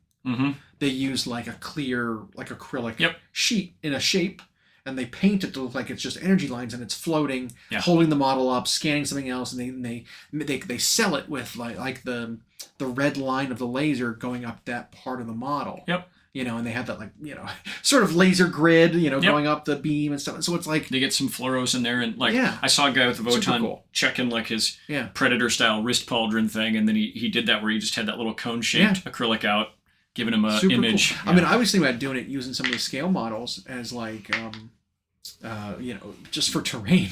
They use like a clear, like acrylic sheet in a shape, and they paint it to look like it's just energy lines, and it's floating, holding the model up, scanning something else, and they sell it with like the red line of the laser going up that part of the model. And they have that like sort of laser grid, going up the beam and stuff. So it's like they get some fluoros in there, and like I saw a guy with a Votan checking like his Predator style wrist pauldron thing, and then he did that where he just had that little cone shaped acrylic out, giving him an image. Cool. I mean, I was thinking about doing it using some of the scale models as like, just for terrain,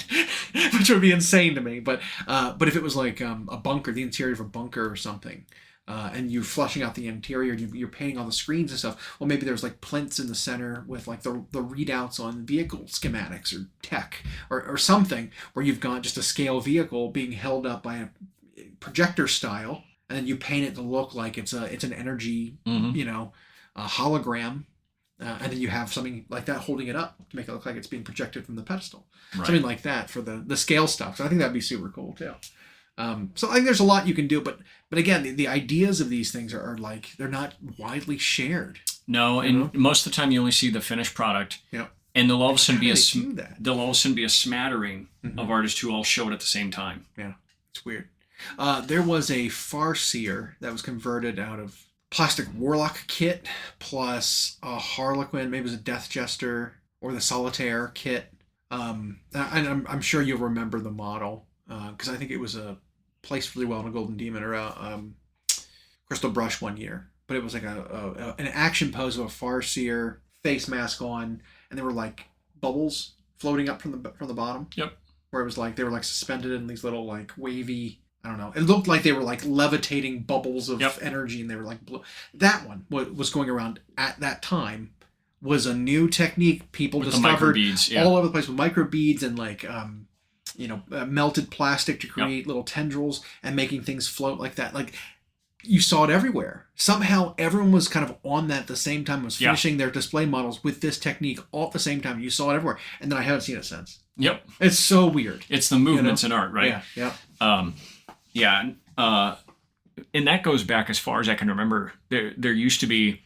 which would be insane to me. But if it was like a bunker, the interior of a bunker or something, and you're flushing out the interior, you're painting all the screens and stuff. Well, maybe there's like plinths in the center with like the readouts on vehicle schematics or tech or something, where you've got just a scale vehicle being held up by a projector style. And then you paint it to look like it's an energy, a hologram, and then you have something like that holding it up to make it look like it's being projected from the pedestal. Something like that for the scale stuff. So I think that'd be super cool too. So I think there's a lot you can do, but again, the ideas of these things are like, they're not widely shared. No, and most of the time you only see the finished product. Yep. And there'll all of a sudden be a smattering of artists who all show it at the same time. Yeah, it's weird. There was a Farseer that was converted out of plastic warlock kit plus a Harlequin, maybe it was a Death Jester or the Solitaire kit. And I'm sure you'll remember the model because I think it was placed really well in a Golden Demon or a Crystal Brush one year. But it was like an action pose of a Farseer, face mask on, and there were like bubbles floating up from the bottom. Yep. Where it was like they were like suspended in these little like wavy. I don't know. It looked like they were like levitating bubbles of energy, and they were like blue. That one was going around at that time was a new technique people with discovered the all over the place with micro beads and like melted plastic to create little tendrils and making things float like that. Like you saw it everywhere. Somehow everyone was kind of on that at the same time, was finishing their display models with this technique all at the same time. You saw it everywhere, and then I haven't seen it since. Yep. It's so weird. It's the movements in art, right? Yeah. And that goes back as far as I can remember. There used to be,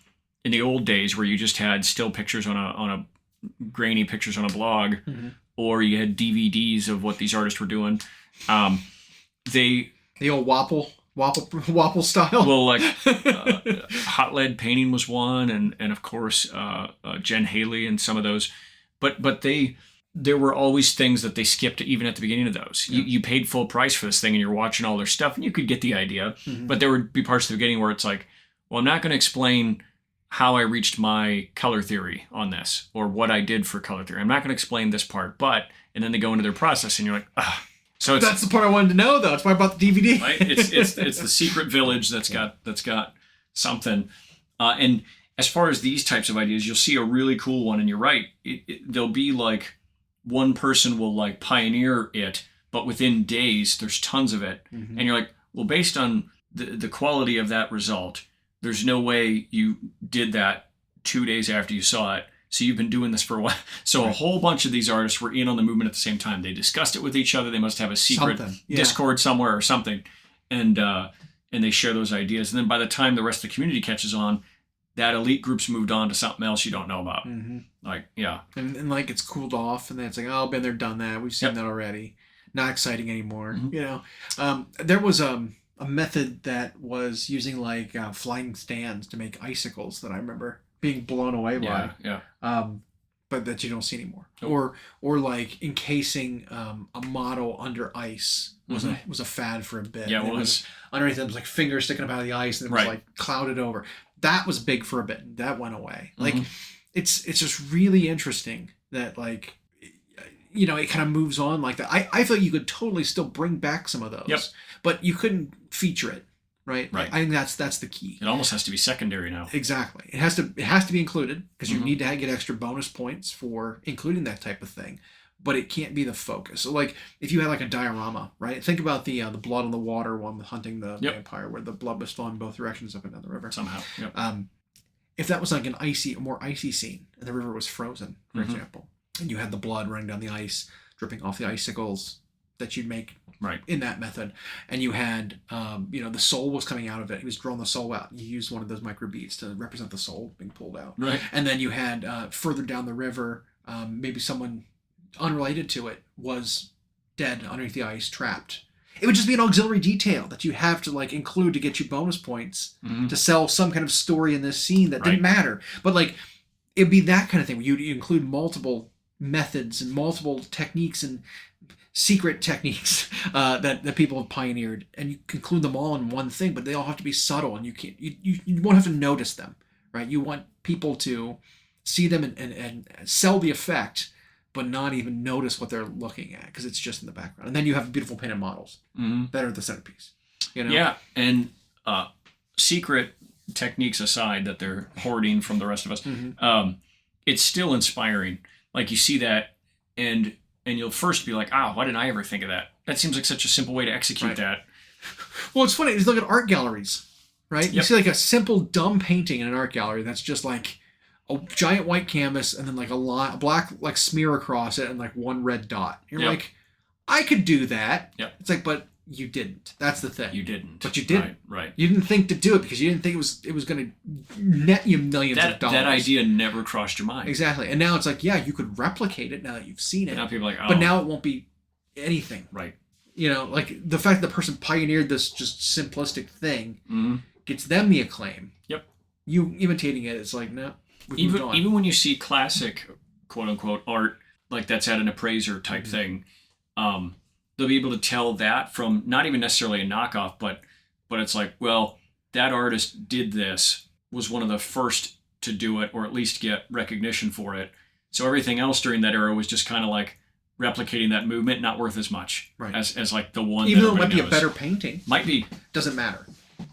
in the old days, where you just had still pictures on a grainy pictures on a blog, or you had DVDs of what these artists were doing. The old Wapple style. Well, like hot lead painting was one, and of course Jen Haley and some of those, but there were always things that they skipped even at the beginning of those. Yeah. You paid full price for this thing and you're watching all their stuff and you could get the idea, but there would be parts of the beginning where it's like, well, I'm not going to explain how I reached my color theory on this or what I did for color theory. I'm not going to explain this part, and then they go into their process and you're like, ah. So that's the part I wanted to know, though. That's why I bought the DVD. Right? It's the secret village that's got something. And as far as these types of ideas, you'll see a really cool one, and you're right. There'll be like one person will like pioneer it, but within days there's tons of it, and you're like, well, based on the quality of that result, there's no way you did that 2 days after you saw it. So you've been doing this for a while. So a whole bunch of these artists were in on the movement at the same time. They discussed it with each other. They must have a secret Discord somewhere or something. And they share those ideas. And then by the time the rest of the community catches on, that elite group's moved on to something else you don't know about. Like, yeah. And like it's cooled off. And then it's like, oh, been there, done that. We've seen that already. Not exciting anymore. You know, there was a method that was using like flying stands to make icicles that I remember being blown away by. But that you don't see anymore. Or like encasing a model under ice was a fad for a bit. Yeah, well, it was underneath it was like fingers sticking up out of the ice and it was like clouded over. That was big for a bit. That went away. Like it's just really interesting that like you know it kind of moves on like that. I feel you could totally still bring back some of those, but you couldn't feature it. Right. I think that's the key. It almost has to be secondary now. Exactly. It has to be included because you need to get extra bonus points for including that type of thing, but it can't be the focus. So like if you had like a diorama, right? Think about the blood on the water one with hunting the vampire, where the blood was flowing both directions up and down the river. Somehow. If that was like a more icy scene and the river was frozen, for example, and you had the blood running down the ice, dripping off the icicles that you'd make in that method, and you had the soul was coming out of it. He was drawing the soul out. You used one of those micro beads to represent the soul being pulled out. And then you had further down the river, maybe someone unrelated to it was dead underneath the ice, trapped. It would just be an auxiliary detail that you have to like include to get you bonus points to sell some kind of story in this scene that didn't matter. But like it'd be that kind of thing where you include multiple methods and multiple techniques and secret techniques that people have pioneered, and you conclude them all in one thing, but they all have to be subtle, and you won't have to notice them, right? You want people to see them and sell the effect, but not even notice what they're looking at because it's just in the background. And then you have beautiful painted models that are the centerpiece. You know? Yeah, and secret techniques aside that they're hoarding from the rest of us, it's still inspiring. Like you see that, and you'll first be like, why didn't I ever think of that? That seems like such a simple way to execute that. Well, it's funny. You look at art galleries, right? You see like a simple, dumb painting in an art gallery that's just like a giant white canvas and then like a black like smear across it and like one red dot. You're like, I could do that. It's like, but you didn't. That's the thing. You didn't. But you didn't. Right. You didn't think to do it because you didn't think it was going to net you millions of dollars. That idea never crossed your mind. Exactly. And now it's like, yeah, you could replicate it now that you've seen it. Now people are like, oh. But now it won't be anything. Right. You know, like the fact that the person pioneered this just simplistic thing gets them the acclaim. Yep. You imitating it, it's like, no. Even when you see classic, quote unquote, art, like that's at an appraiser type thing, they'll be able to tell that from not even necessarily a knockoff, but it's like, well, that artist did this, was one of the first to do it, or at least get recognition for it. So everything else during that era was just kind of like replicating that movement, not worth as much as like the one. Even though it might be a better painting, might be, doesn't matter.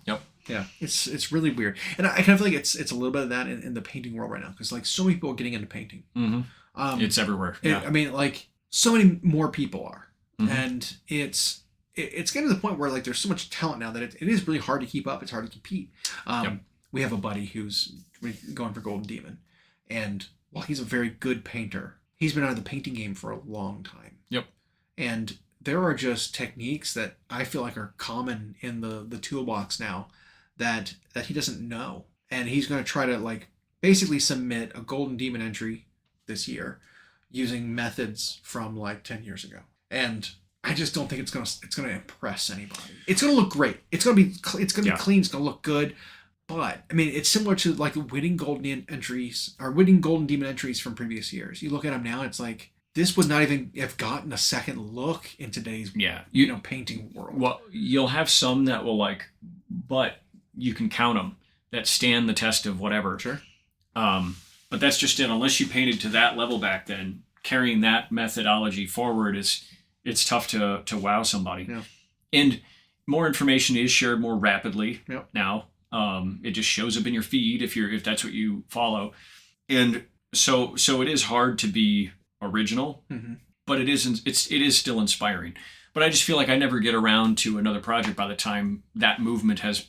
Yep. Yeah, it's really weird, and I kind of feel like it's a little bit of that in the painting world right now, because like so many people are getting into painting. It's everywhere. Yeah. I mean, like so many more people are, and it's getting to the point where like there's so much talent now that it is really hard to keep up. It's hard to compete. We have a buddy who's going for Golden Demon, and while he's a very good painter, he's been out of the painting game for a long time. Yep. And there are just techniques that I feel like are common in the toolbox now that he doesn't know. And he's going to try to like basically submit a Golden Demon entry this year using methods from like 10 years ago. And I just don't think it's going to impress anybody. It's going to look great. It's going to be clean. It's going to look good. But I mean, it's similar to like winning Golden Demon entries from previous years. You look at them now, it's like this would not even have gotten a second look in today's painting world. Well, you'll have some that will like, but you can count them that stand the test of whatever. Sure. But that's just it. Unless you painted to that level back then, carrying that methodology forward it's tough to wow somebody. Yeah. And more information is shared more rapidly now. It just shows up in your feed if that's what you follow, and so it is hard to be original, but it is still inspiring. But I just feel like I never get around to another project by the time that movement has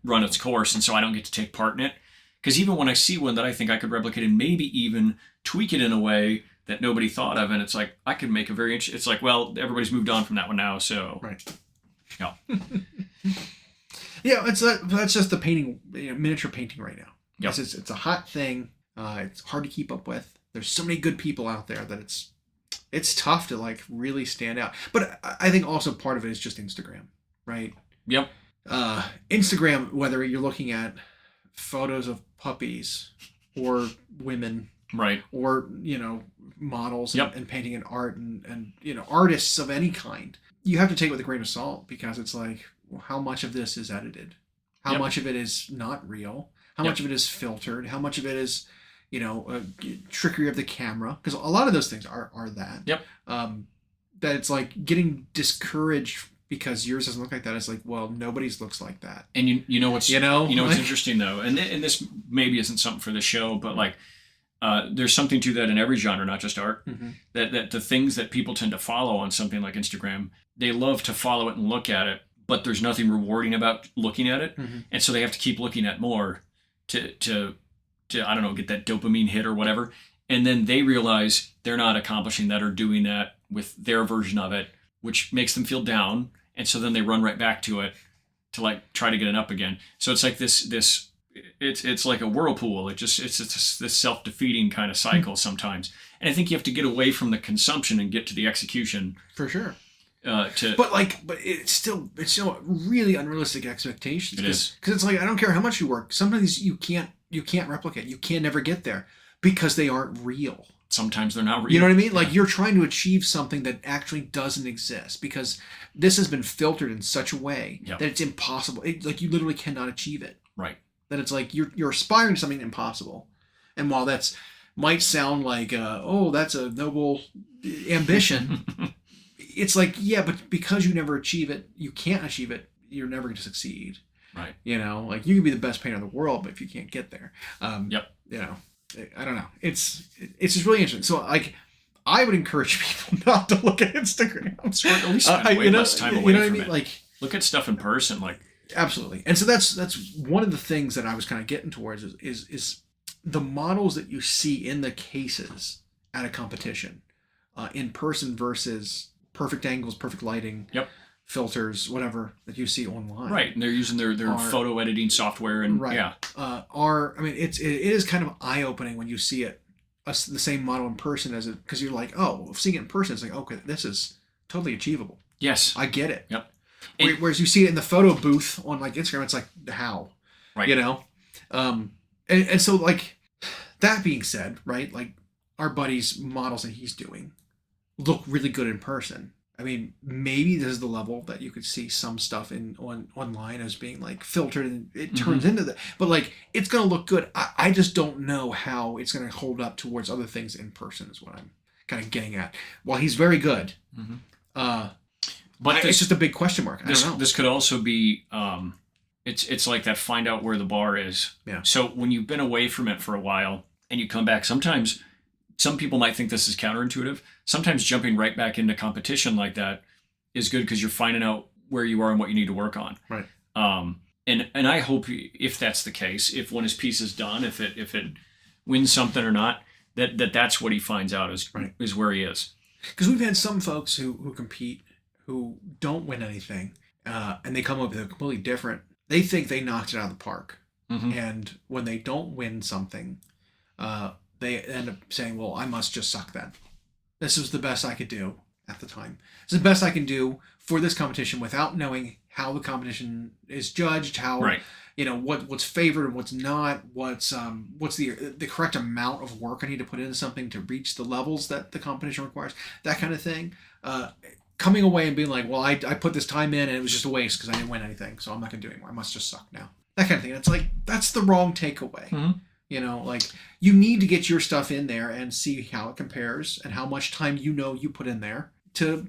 run its course, and so I don't get to take part in it. Because even when I see one that I think I could replicate and maybe even tweak it in a way that nobody thought of, and it's like I could make a very interesting. It's like, well, everybody's moved on from that one now, so yeah. Yeah, that's just the painting, miniature painting right now. Yep. It's a hot thing. It's hard to keep up with. There's so many good people out there that it's tough to like really stand out. But I think also part of it is just Instagram, right? Yep. Instagram, whether you're looking at photos of puppies or women, right, or models and painting and art and artists of any kind, you have to take it with a grain of salt, because it's like, well, how much of this is edited? How much of it is not real? How much of it is filtered? How much of it is, trickery of the camera? Because a lot of those things are that. Yep. That it's like getting discouraged because yours doesn't look like that. It's like, well, nobody's looks like that. And you know what's what's like, interesting though, and this maybe isn't something for the show, but like there's something to that in every genre, not just art. That the things that people tend to follow on something like Instagram, they love to follow it and look at it, but there's nothing rewarding about looking at it, and so they have to keep looking at more to I don't know, get that dopamine hit or whatever, and then they realize they're not accomplishing that or doing that with their version of it, which makes them feel down, and so then they run right back to it to like try to get it up again. So it's like this it's like a whirlpool. It's this self-defeating kind of cycle sometimes, and I think you have to get away from the consumption and get to the execution for sure. But it's still really unrealistic expectations. It is, because it's like, I don't care how much you work, sometimes you can't replicate. You can never get there because they aren't real. Sometimes they're not real. You know what I mean? Like you're trying to achieve something that actually doesn't exist because this has been filtered in such a way that it's impossible. Like you literally cannot achieve it. Right. That it's like you're aspiring to something impossible, and while that's might sound like that's a noble ambition. It's like, yeah, but because you never achieve it, you can't achieve it, you're never going to succeed. Right. Like you can be the best painter in the world, but if you can't get there, I don't know. It's just really interesting. So like, I would encourage people not to look at Instagram. Or at least spend way less time away from it. Like, look at stuff in person, like. Absolutely. And so that's one of the things that I was kind of getting towards is the models that you see in the cases at a competition, in person versus perfect angles, perfect lighting, filters, whatever that you see online. Right, and they're using their photo editing software, and right. It is kind of eye opening when you see it, the same model in person as it, because you're like, oh, seeing it in person, it's like, okay, this is totally achievable. Yes, I get it. Yep. Whereas you see it in the photo booth on like Instagram, it's like, how, right? You know, and so like that being said, right, like our buddy's models that he's doing look really good in person. I mean, maybe this is the level that you could see some stuff online as being like filtered and it turns into that. But like, it's going to look good. I just don't know how it's going to hold up towards other things in person is what I'm kind of getting at. While he's very good, but it's just a big question mark. I don't know. This could also be, it's like that find out where the bar is. Yeah. So when you've been away from it for a while and you come back, sometimes some people might think this is counterintuitive. Sometimes jumping right back into competition like that is good because you're finding out where you are and what you need to work on. Right. And I hope if that's the case, if when his piece is done, if it wins something or not, that's what he finds out is where he is. Because we've had some folks who compete who don't win anything, and they come up with a completely different. They think they knocked it out of the park, and when they don't win something, they end up saying, well, I must just suck then. This was the best I could do at the time. This is the best I can do for this competition without knowing how the competition is judged, how, what's favored and what's not, what's the correct amount of work I need to put into something to reach the levels that the competition requires, that kind of thing. Coming away and being like, well, I put this time in and it was just a waste because I didn't win anything, so I'm not going to do it anymore. I must just suck now. That kind of thing. It's like, that's the wrong takeaway. Like you need to get your stuff in there and see how it compares and how much time you put in there to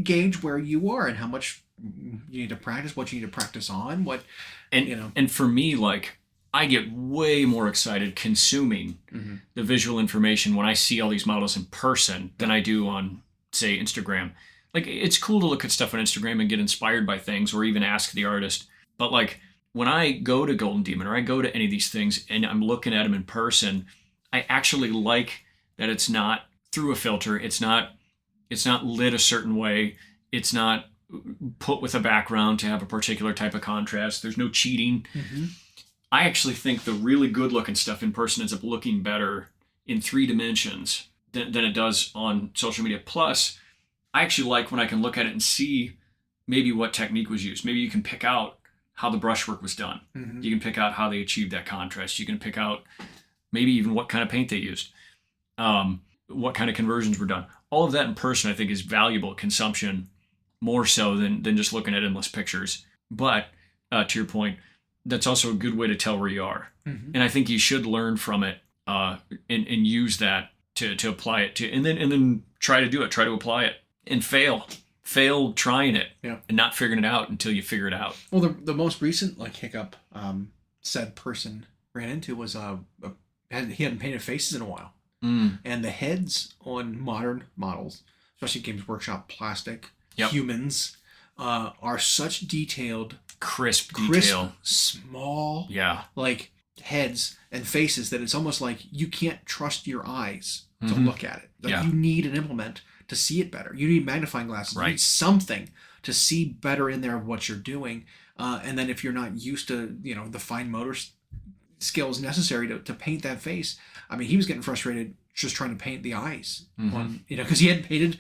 gauge where you are and how much you need to practice, what you need to practice on, And for me, like I get way more excited consuming the visual information when I see all these models in person than I do on, say, Instagram. Like it's cool to look at stuff on Instagram and get inspired by things or even ask the artist. But like, when I go to Golden Demon or I go to any of these things and I'm looking at them in person, I actually like that it's not through a filter. It's not lit a certain way. It's not put with a background to have a particular type of contrast. There's no cheating. I actually think the really good looking stuff in person ends up looking better in 3 dimensions than it does on social media. Plus, I actually like when I can look at it and see maybe what technique was used. Maybe you can pick out how the brushwork was done. You can pick out how they achieved that contrast. You can pick out maybe even what kind of paint they used, what kind of conversions were done. All of that in person, I think, is valuable consumption more so than just looking at endless pictures. But to your point, that's also a good way to tell where you are. And I think you should learn from it and use that to apply it to, and then try to do it, try to apply it and fail trying it and not figuring it out until you figure it out. Well, the most recent hiccup said person ran into was he hadn't painted faces in a while, and the heads on modern models, especially Games Workshop plastic humans, are such detailed, crisp detail, small, like heads and faces that it's almost like you can't trust your eyes to look at it. Like you need an implement to see it better. You need magnifying glasses. You need something to see better in there of what you're doing. And then if you're not used to, the fine motor skills necessary to paint that face, I mean, he was getting frustrated just trying to paint the eyes on, because he hadn't painted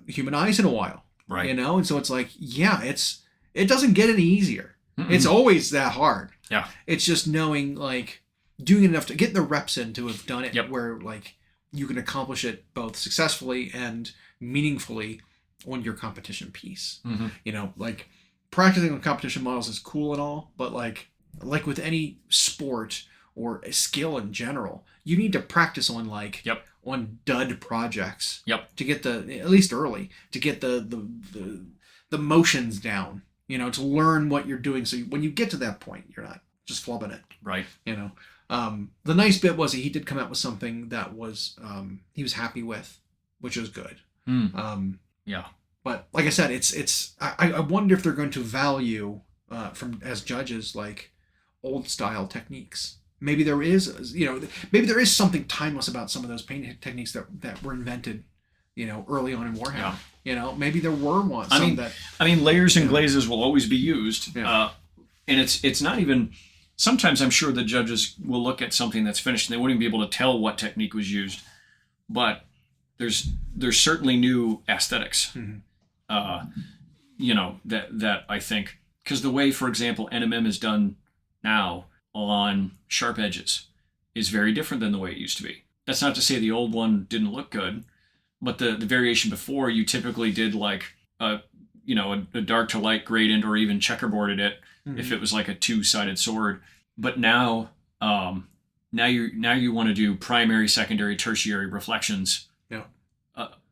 human eyes in a while. Right. And so it's like, it doesn't get any easier. It's always that hard. Yeah. It's just knowing, doing enough to get the reps in to have done it where, you can accomplish it both successfully and meaningfully on your competition piece. Practicing on competition models is cool and all, but like with any sport or a skill in general, you need to practice on on dud projects to get at least early, to get the motions down, to learn what you're doing. So when you get to that point, you're not just flubbing it. Right. The nice bit was that he did come out with something that was he was happy with, which was good. But like I said, I wonder if they're going to value as judges old style techniques. Maybe there is something timeless about some of those paint techniques that were invented early on in Warhammer. Maybe there were ones. I mean, layers and glazes will always be used. Yeah. And it's not even. Sometimes I'm sure the judges will look at something that's finished and they wouldn't be able to tell what technique was used, but there's certainly new aesthetics. That I think, because the way, for example, NMM is done now on sharp edges is very different than the way it used to be. That's not to say the old one didn't look good, but the variation before, you typically did like a dark to light gradient or even checkerboarded it if it was like a two-sided sword. But now you want to do primary, secondary, tertiary reflections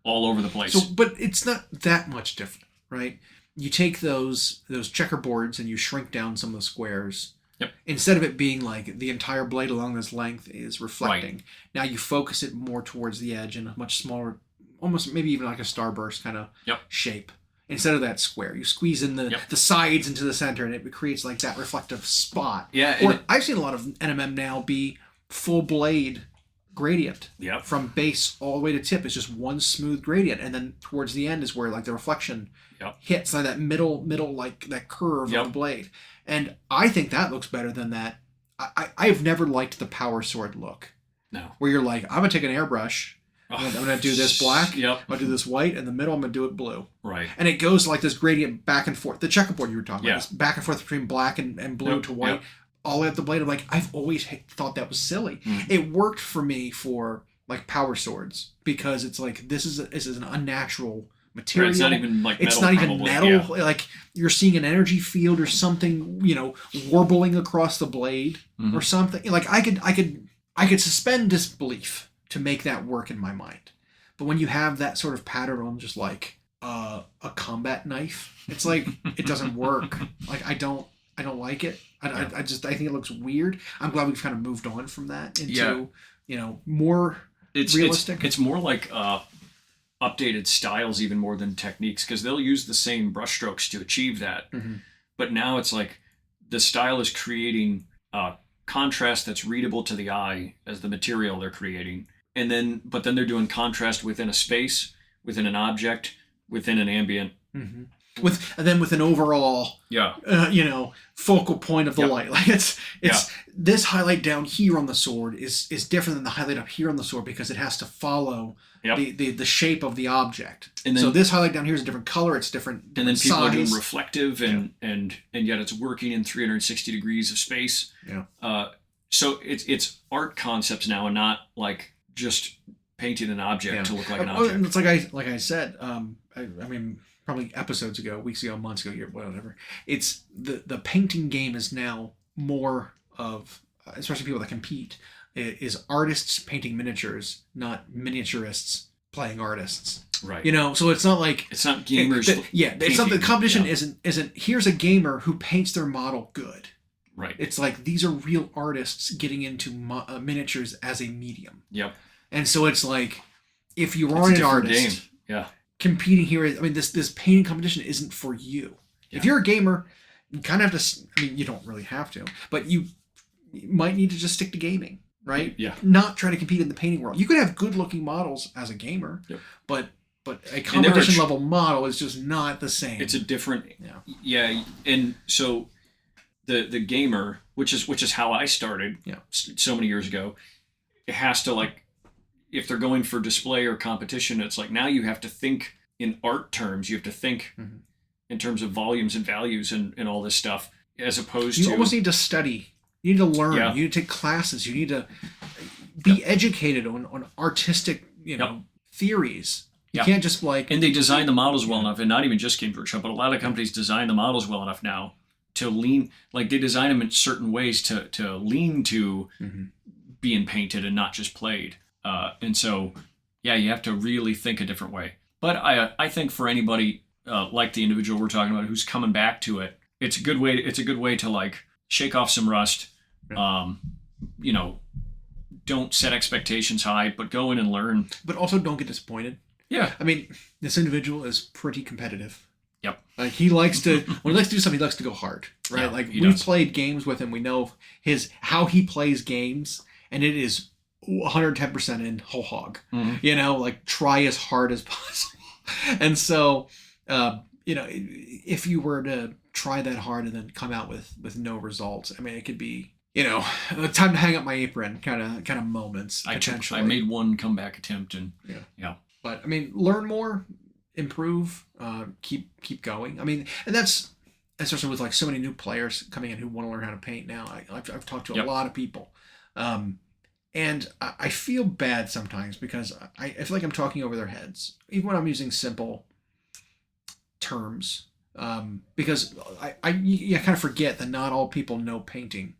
all over the place. So, but it's not that much different, right? You take those checkerboards and you shrink down some of the squares. Yep. Instead of it being like the entire blade along this length is reflecting, right. Now you focus it more towards the edge in a much smaller, almost maybe even like a starburst kind of shape. Instead of that square, you squeeze in the sides into the center, and it creates like that reflective spot. Yeah. Or I've seen a lot of NMM now be full blade gradient. Yep. From base all the way to tip. It's just one smooth gradient, and then towards the end is where like the reflection hits like that middle like that curve of the blade. And I think that looks better than that. I've never liked the power sword look. No. Where you're like, I'm gonna take an airbrush. I'm going to do this black, I'm going to do this white, and the middle I'm going to do it blue. Right. And it goes like this gradient back and forth. The checkerboard you were talking about, this back and forth between black and blue to white, all the way up the blade. I'm like, I've always thought that was silly. It worked for me for like power swords because it's like, this is an unnatural material. Right, it's not even like metal. It's not even metal. Yeah. Like you're seeing an energy field or something, warbling across the blade or something. Like I could suspend disbelief to make that work in my mind. But when you have that sort of pattern on just like a combat knife, it's like it doesn't work. Like I don't like it. I think it looks weird. I'm glad we've kind of moved on from that into more realistic. It's more like updated styles even more than techniques, because they'll use the same brushstrokes to achieve that. But now it's like the style is creating contrast that's readable to the eye as the material they're creating. But then they're doing contrast within a space, within an object, within an ambient. With an overall, focal point of the light. Like it's this highlight down here on the sword is different than the highlight up here on the sword because it has to follow the shape of the object. And then, so this highlight down here is a different color. It's different and then people size. are doing reflective and yet it's working in 360 degrees of space. So it's art concepts now and not like just painting an object to look like an object. It's like I said, I mean, probably episodes ago, weeks ago, months ago, whatever. It's the painting game is now more of, especially people that compete, is artists painting miniatures, not miniaturists playing artists. Right. So it's not like it's not gamers. It's not the competition isn't here's a gamer who paints their model good. Right. It's like these are real artists getting into miniatures as a medium. Yep. And so it's like, if you are an artist competing here, I mean, this painting competition isn't for you. Yeah. If you're a gamer, you kind of have to, I mean, you don't really have to, but you might need to just stick to gaming, right? Yeah. Not try to compete in the painting world. You could have good looking models as a gamer, but a competition level model is just not the same. It's a different, and so the gamer, which is how I started so many years ago, it has to like, if they're going for display or competition, it's like now you have to think in art terms. You have to think in terms of volumes and values and all this stuff, as opposed to... You almost need to study. You need to learn. You need to take classes. You need to be educated on artistic, theories. You can't just like... And they design the models well enough, and not even just Games Workshop, but a lot of companies design the models well enough now to lean... Like they design them in certain ways to lean to being painted and not just played. And so, you have to really think a different way. But I think for anybody like the individual we're talking about who's coming back to it, it's a good way to like shake off some rust. Don't set expectations high, but go in and learn. But also don't get disappointed. Yeah. I mean, this individual is pretty competitive. Yep. Like when he likes to do something, he likes to go hard, right? Like we've played games with him. We know how he plays games, and it is 110% in whole hog. You know, like try as hard as possible. And so, you know, if you were to try that hard and then come out with no results, I mean, it could be, you know, time to hang up my apron kind of moments. I made one comeback attempt and yeah. But I mean, learn more, improve, keep going. I mean, and that's especially with like so many new players coming in who want to learn how to paint now. I've talked to a lot of people, and I feel bad sometimes because I feel like I'm talking over their heads, even when I'm using simple terms, because you kind of forget that not all people know painting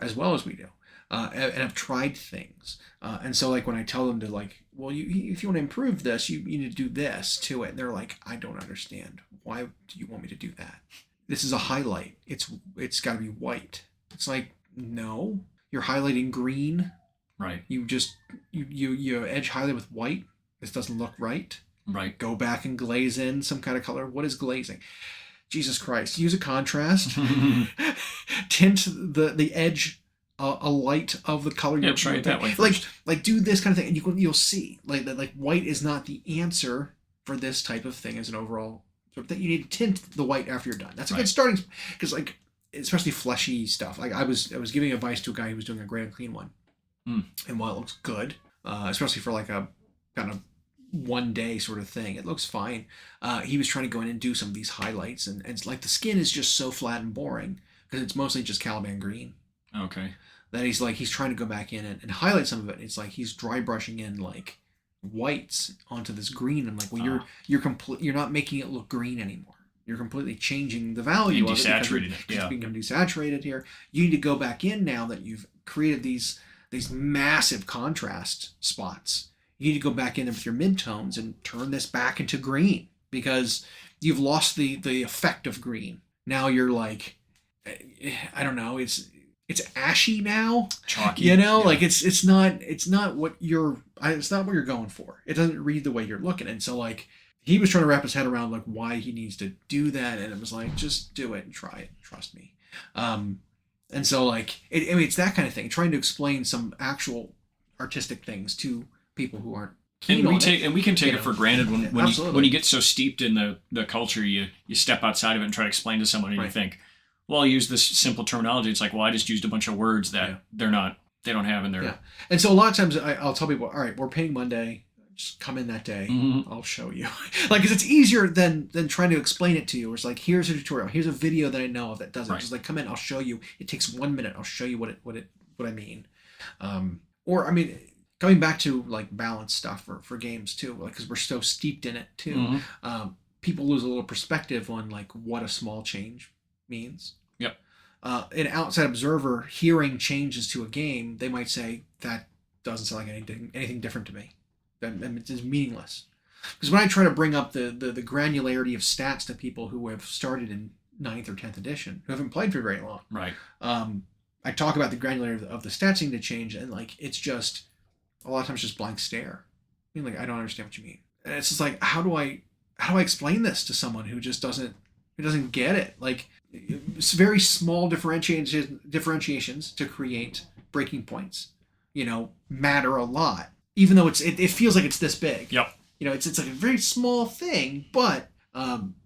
as well as we do, and have tried things. And so like when I tell them to like, well, if you want to improve this, you need to do this to it. And they're like, I don't understand. Why do you want me to do that? This is a highlight. It's got to be white. It's like, no, you're highlighting green. Right. You just you edge highlight with white. This doesn't look right. Right. Go back and glaze in some kind of color. What is glazing? Jesus Christ. Use a contrast. Tint the edge a light of the color. Yeah, try it that way. Like do this kind of thing, and you'll see like that. Like white is not the answer for this type of thing as an overall sort of thing. You need to tint the white after you're done. That's a good starting, because like especially fleshy stuff. Like I was giving advice to a guy who was doing a Grand Clean one, and while it looks good, especially for like a kind of one day sort of thing, it looks fine. He was trying to go in and do some of these highlights, and it's like the skin is just so flat and boring because it's mostly just Caliban green. Okay. That he's trying to go back in and highlight some of it. It's like he's dry brushing in like whites onto this green. I'm like, well, you're not making it look green anymore. You're completely changing the value of it. It's become desaturated here. You need to go back in now that you've created these massive contrast spots. You need to go back in with your midtones and turn this back into green, because you've lost the effect of green. Now you're like, I don't know, it's ashy now, chalky. You know, like it's not what you're going for. It doesn't read the way you're looking. And so like he was trying to wrap his head around like why he needs to do that, and it was like, just do it and try it, trust me. And so like it's that kind of thing, trying to explain some actual artistic things to people who aren't keen on it. And we can take it for granted when you get so steeped in the culture, you step outside of it and try to explain to someone, and you think, well, I'll use this simple terminology. It's like, well, I just used a bunch of words that they don't have in there. Yeah. And so a lot of times I'll tell people, all right, we're painting Monday. Just come in that day. I'll show you. Like, because it's easier than trying to explain it to you. It's like, here's a tutorial. Here's a video that I know of that does it. Just like, come in, I'll show you. It takes 1 minute. I'll show you what I mean. Or I mean, going back to like balance stuff for games too, like because we're so steeped in it too. People lose a little perspective on like what a small change means. Yep. An outside observer hearing changes to a game, they might say that doesn't sound like anything different to me. That it's meaningless. Because when I try to bring up the granularity of stats to people who have started in 9th or 10th edition, who haven't played for very long, right? I talk about the granularity of the stats needing to change, and like it's just a lot of times just blank stare. I mean, like, I don't understand what you mean. And it's just like, how do I explain this to someone who just doesn't get it? Like, it's very small differentiations to create breaking points, you know, matter a lot. Even though it feels like it's this big. Yep. You know, it's like a very small thing, but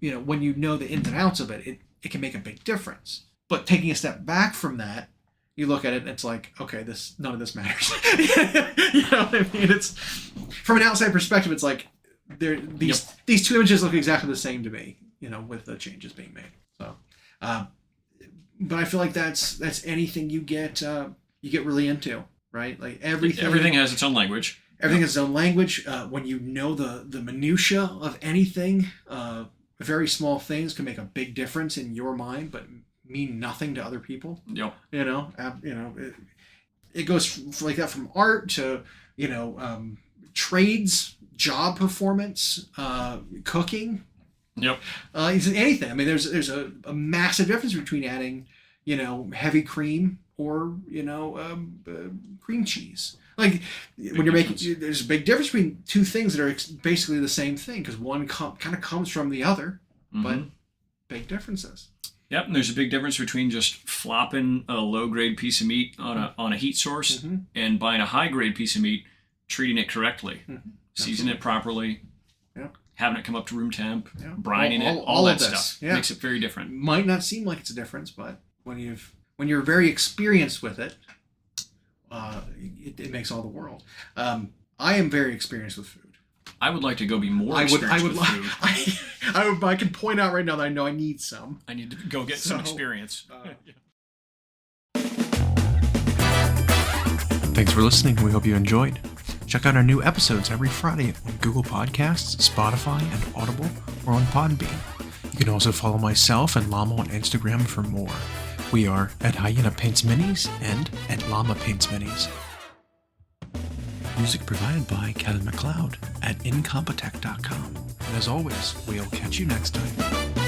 you know, when you know the ins and outs of it can make a big difference. But taking a step back from that, you look at it and it's like, okay, none of this matters. You know what I mean? It's from an outside perspective, it's like these two images look exactly the same to me, you know, with the changes being made. So, but I feel like that's anything you get really into, right? Like everything has its own language. Everything has its own language. When you know the minutia of anything, very small things can make a big difference in your mind, but mean nothing to other people. Yep. You know, it goes like that from art to, you know, trades, job performance, cooking. Yep. Anything. I mean, there's a massive difference between adding, you know, heavy cream or, you know, cream cheese. Like when you're making, there's a big difference between two things that are basically the same thing, because one kind of comes from the other, but big differences. Yep, and there's a big difference between just flopping a low-grade piece of meat on a heat source and buying a high-grade piece of meat, treating it correctly, seasoning it properly, having it come up to room temp, brining it, all that stuff. Makes it very different. Might not seem like it's a difference, but when you're very experienced with it, it makes all the world. I am very experienced with food. I would like to go be more experienced with food. I can point out right now that I know I need some. I need to go get some experience. Thanks for listening. We hope you enjoyed. Check out our new episodes every Friday on Google Podcasts, Spotify, and Audible, or on Podbean. You can also follow myself and Llama on Instagram for more. We are at Hyena Paints Minis and at Llama Paints Minis. Music provided by Kevin MacLeod at incompetech.com. And as always, we'll catch you next time.